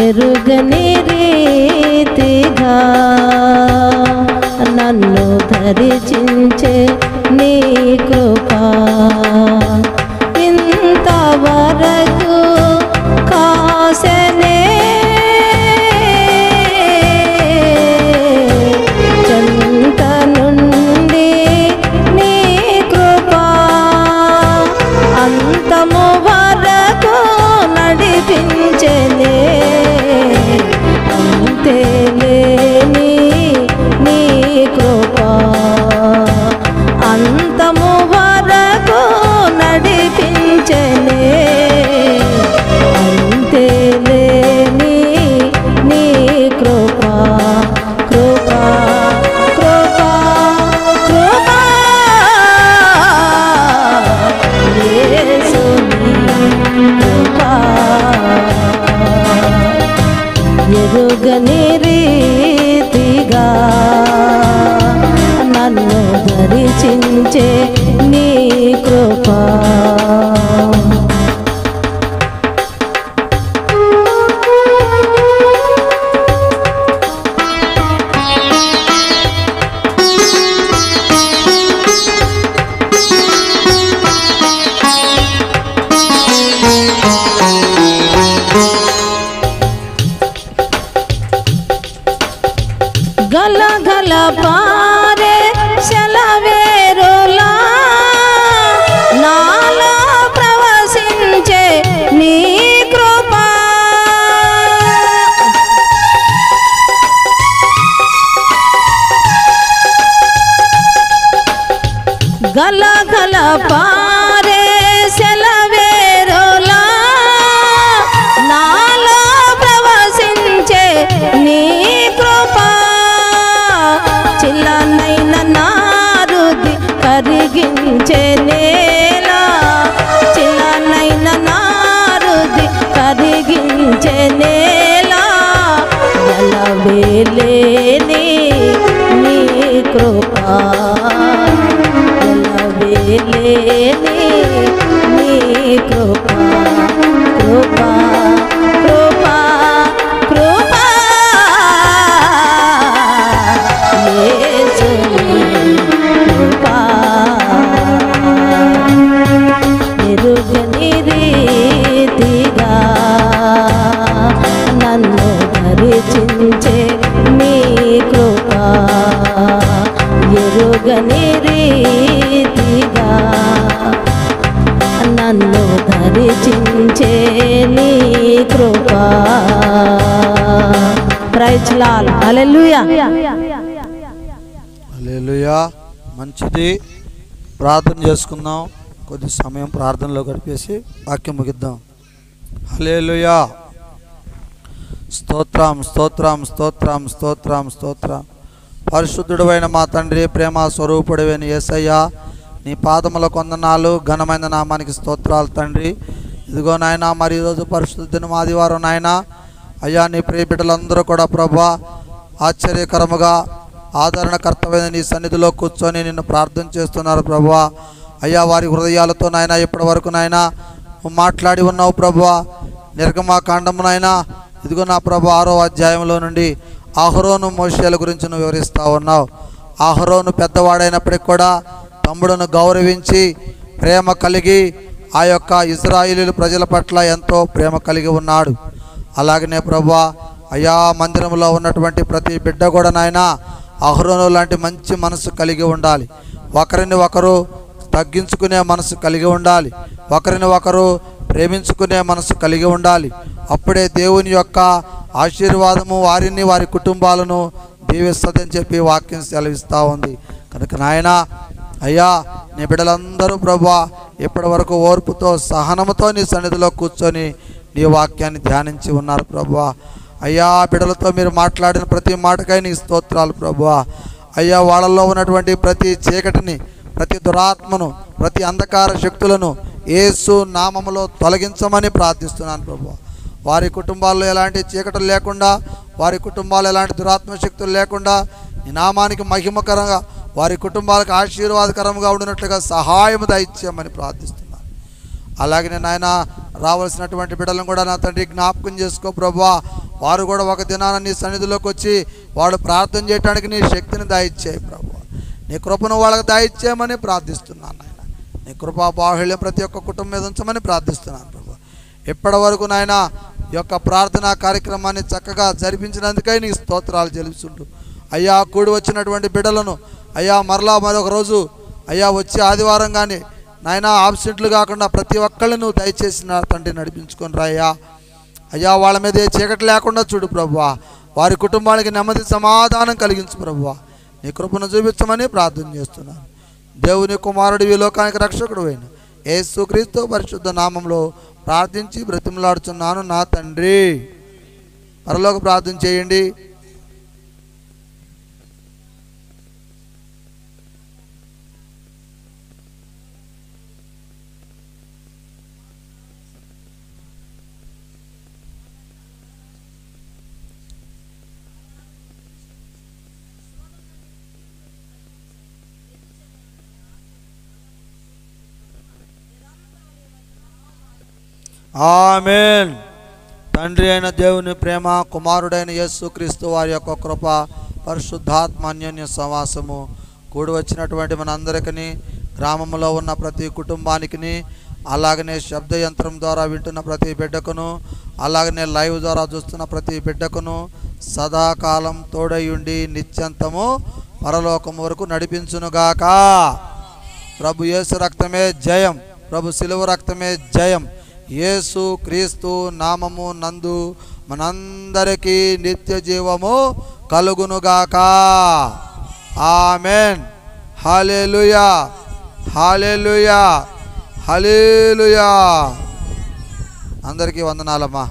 ఎరుగని రీతిగా నన్ను దర్శించే నీ కృపా, ఇంతవరకు కాసనే చెంత నుండి దర్శించే నీ కృపా గల గల పారే సెలవేరులా నాలో ప్రవశించే నీ కృపా గల గల పారే సెలవేరులా నాలో ప్రవశించే నీ కృపా చిల్లనైన నారుది కరిగించే నేలా చిల్లనైన నారుది కరిగించే నేలా గలవేలేని నీ కృపా గలవేలేని నీ కృపా కృపా కృపా కృపా ఎరుగని రీతిగా నన్ను దర్శించే నీ కృపా ఎరుగని రీతిగా నన్ను దర్శించే నీ కృపా ప్రైజ్ లార్డ్ హల్లెలూయా హల్లెలూయా. మంచిది. ప్రార్థన చేసుకుందాం. కొద్ది సమయం ప్రార్థనలో గడిపేసి వాక్యం ముగిద్దాం. హల్లెలూయా. స్తోత్రం స్తోత్రం స్తోత్రం స్తోత్రం స్తోత్రం. పరిశుద్ధుడైన మా తండ్రి, ప్రేమ స్వరూపుడైన యేసయ్యా, నీ పాదముల కొందనాలు, ఘనమైన నామానికి స్తోత్రాలు తండ్రి. ఇదిగో నాయన, మరి ఈరోజు పరిశుద్ధ దినం ఆదివారం నాయన. అయ్యా, నీ ప్రియ బిడ్డలందరూ కూడా ప్రభా ఆశ్చర్యకరముగా ఆదరణకర్తమైన నీ సన్నిధిలో కూర్చొని నిన్ను ప్రార్థన చేస్తున్నారు ప్రభువా. అయ్యా, వారి హృదయాలతో నాయన ఇప్పటి వరకు నాయన మాట్లాడి ఉన్నావు ప్రభువా. నిర్గమాకాండము నాయన ఇదిగో నా ప్రభు 6వ అధ్యాయంలో నుండి అహరోను మోషేల గురించి నువ్వు వివరిస్తూ ఉన్నావు. అహరోను పెద్దవాడైనప్పటికి కూడా తమ్ముడును గౌరవించి ప్రేమ కలిగి ఆ యొక్క ఇశ్రాయేలు ప్రజల పట్ల ఎంతో ప్రేమ కలిగి ఉన్నాడు. అలాగనే ప్రభువా అయ్యా, మందిరంలో ఉన్నటువంటి ప్రతి బిడ్డ కూడా నాయన అహరోను లాంటి మంచి మనసు కలిగి ఉండాలి. ఒకరిని ఒకరు తగ్గించుకునే మనసు కలిగి ఉండాలి. ఒకరిని ఒకరు ప్రేమించుకునే మనసు కలిగి ఉండాలి. అప్పుడే దేవుని యొక్క ఆశీర్వాదము వారిని వారి కుటుంబాలను దీవిస్తుందని చెప్పి వాక్యం సెలవిస్తూ ఉంది. కనుక నాయన అయ్యా, నీ బిడ్డలందరూ ప్రభువా ఇప్పటి వరకు ఓర్పుతో సహనముతో నీ సన్నిధిలో కూర్చొని నీ వాక్యాన్ని ధ్యానించి ఉన్నారు ప్రభువా. అయ్యా, బిడ్డలతో మీరు మాట్లాడిన ప్రతి మాటకై నీ స్తోత్రాలు ప్రభువా. అయ్యా, వాళ్ళల్లో ఉన్నటువంటి ప్రతి చీకటిని, ప్రతి దురాత్మను, ప్రతి అంధకార శక్తులను యేసు నామములో తొలగించమని ప్రార్థిస్తున్నాను ప్రభువా. వారి కుటుంబాల్లో ఎలాంటి చీకటులు లేకుండా, వారి కుటుంబాల్లో ఎలాంటి దురాత్మ శక్తులు లేకుండా నీ నామానికి మహిమకరంగా, వారి కుటుంబాలకు ఆశీర్వాదకరంగా ఉండినట్లుగా సహాయము దయచేయమని ప్రార్థిస్తున్నాను. అలాగే నాయన రావాల్సినటువంటి బిడ్డలను కూడా నా తండ్రి జ్ఞాపకం చేసుకో ప్రభువా. వారు కూడా ఒక దినాన నీ సన్నిధిలోకి వచ్చి వాడు ప్రార్థన చేయడానికి నీ శక్తిని దయచేయి ప్రభువా. నీ కృపను వాళ్ళకి దయచేయమని ప్రార్థిస్తున్నాను నాయన. నీ కృపా బాహుళ్యం ప్రతి ఒక్క కుటుంబం మీద ఉంచమని ప్రార్థిస్తున్నాను ప్రభువా. ఇప్పటి వరకు నాయన ఈ యొక్క ప్రార్థనా కార్యక్రమాన్ని చక్కగా జరిపించినందుకై నీ స్తోత్రాలు చెల్లిస్తుంటూ అయ్యా, కూడి వచ్చినటువంటి బిడ్డలను అయ్యా మరలా మరొక రోజు అయ్యా వచ్చి ఆదివారం కానీ నాయన ఆబ్సెంట్లు కాకుండా ప్రతి ఒక్కళ్ళని నువ్వు దయచేసి నా తండ్రి నడిపించుకొని రాయ్యా. అయ్యా, వాళ్ళ మీద చీకటి లేకుండా చూడు ప్రభువా. వారి కుటుంబానికి నెమ్మది సమాధానం కలిగించు ప్రభువా. నీ కృపను చూపించమని ప్రార్థన చేస్తున్నాను. దేవుని కుమారుడు ఈ లోకానికి రక్షకుడు అయిన యేసుక్రీస్తు పరిశుద్ధ నామంలో ప్రార్థించి బ్రతిమలాడుచున్నాను నా తండ్రి. పరలోక ప్రార్థన చేయండి. ఆమేన్. తండ్రి అయిన దేవుని ప్రేమ, కుమారుడైన యేసుక్రీస్తు వారి యొక్క కృప, పరిశుద్ధాత్మ అన్యోన్య సహవాసము కూడి వచ్చినటువంటి మనందరికీ, గ్రామంలో ఉన్న ప్రతి కుటుంబానికి, అలాగనే శబ్ద యంత్రం ద్వారా వింటున్న ప్రతి బిడ్డకును, అలాగనే లైవ్ ద్వారా చూస్తున్న ప్రతి బిడ్డకును సదాకాలం తోడయుండి నిత్యంతము పరలోకం వరకు నడిపించునుగాక. ప్రభు యేసు రక్తమే జయం, ప్రభు శిలువ రక్తమే జయం. యేసు క్రీస్తు నామము నందు మనందరికీ నిత్య జీవము కలుగునుగాక. ఆమేన్. హల్లెలూయా, హల్లెలూయా, హల్లెలూయా. అందరికీ వందనాలమ్మా.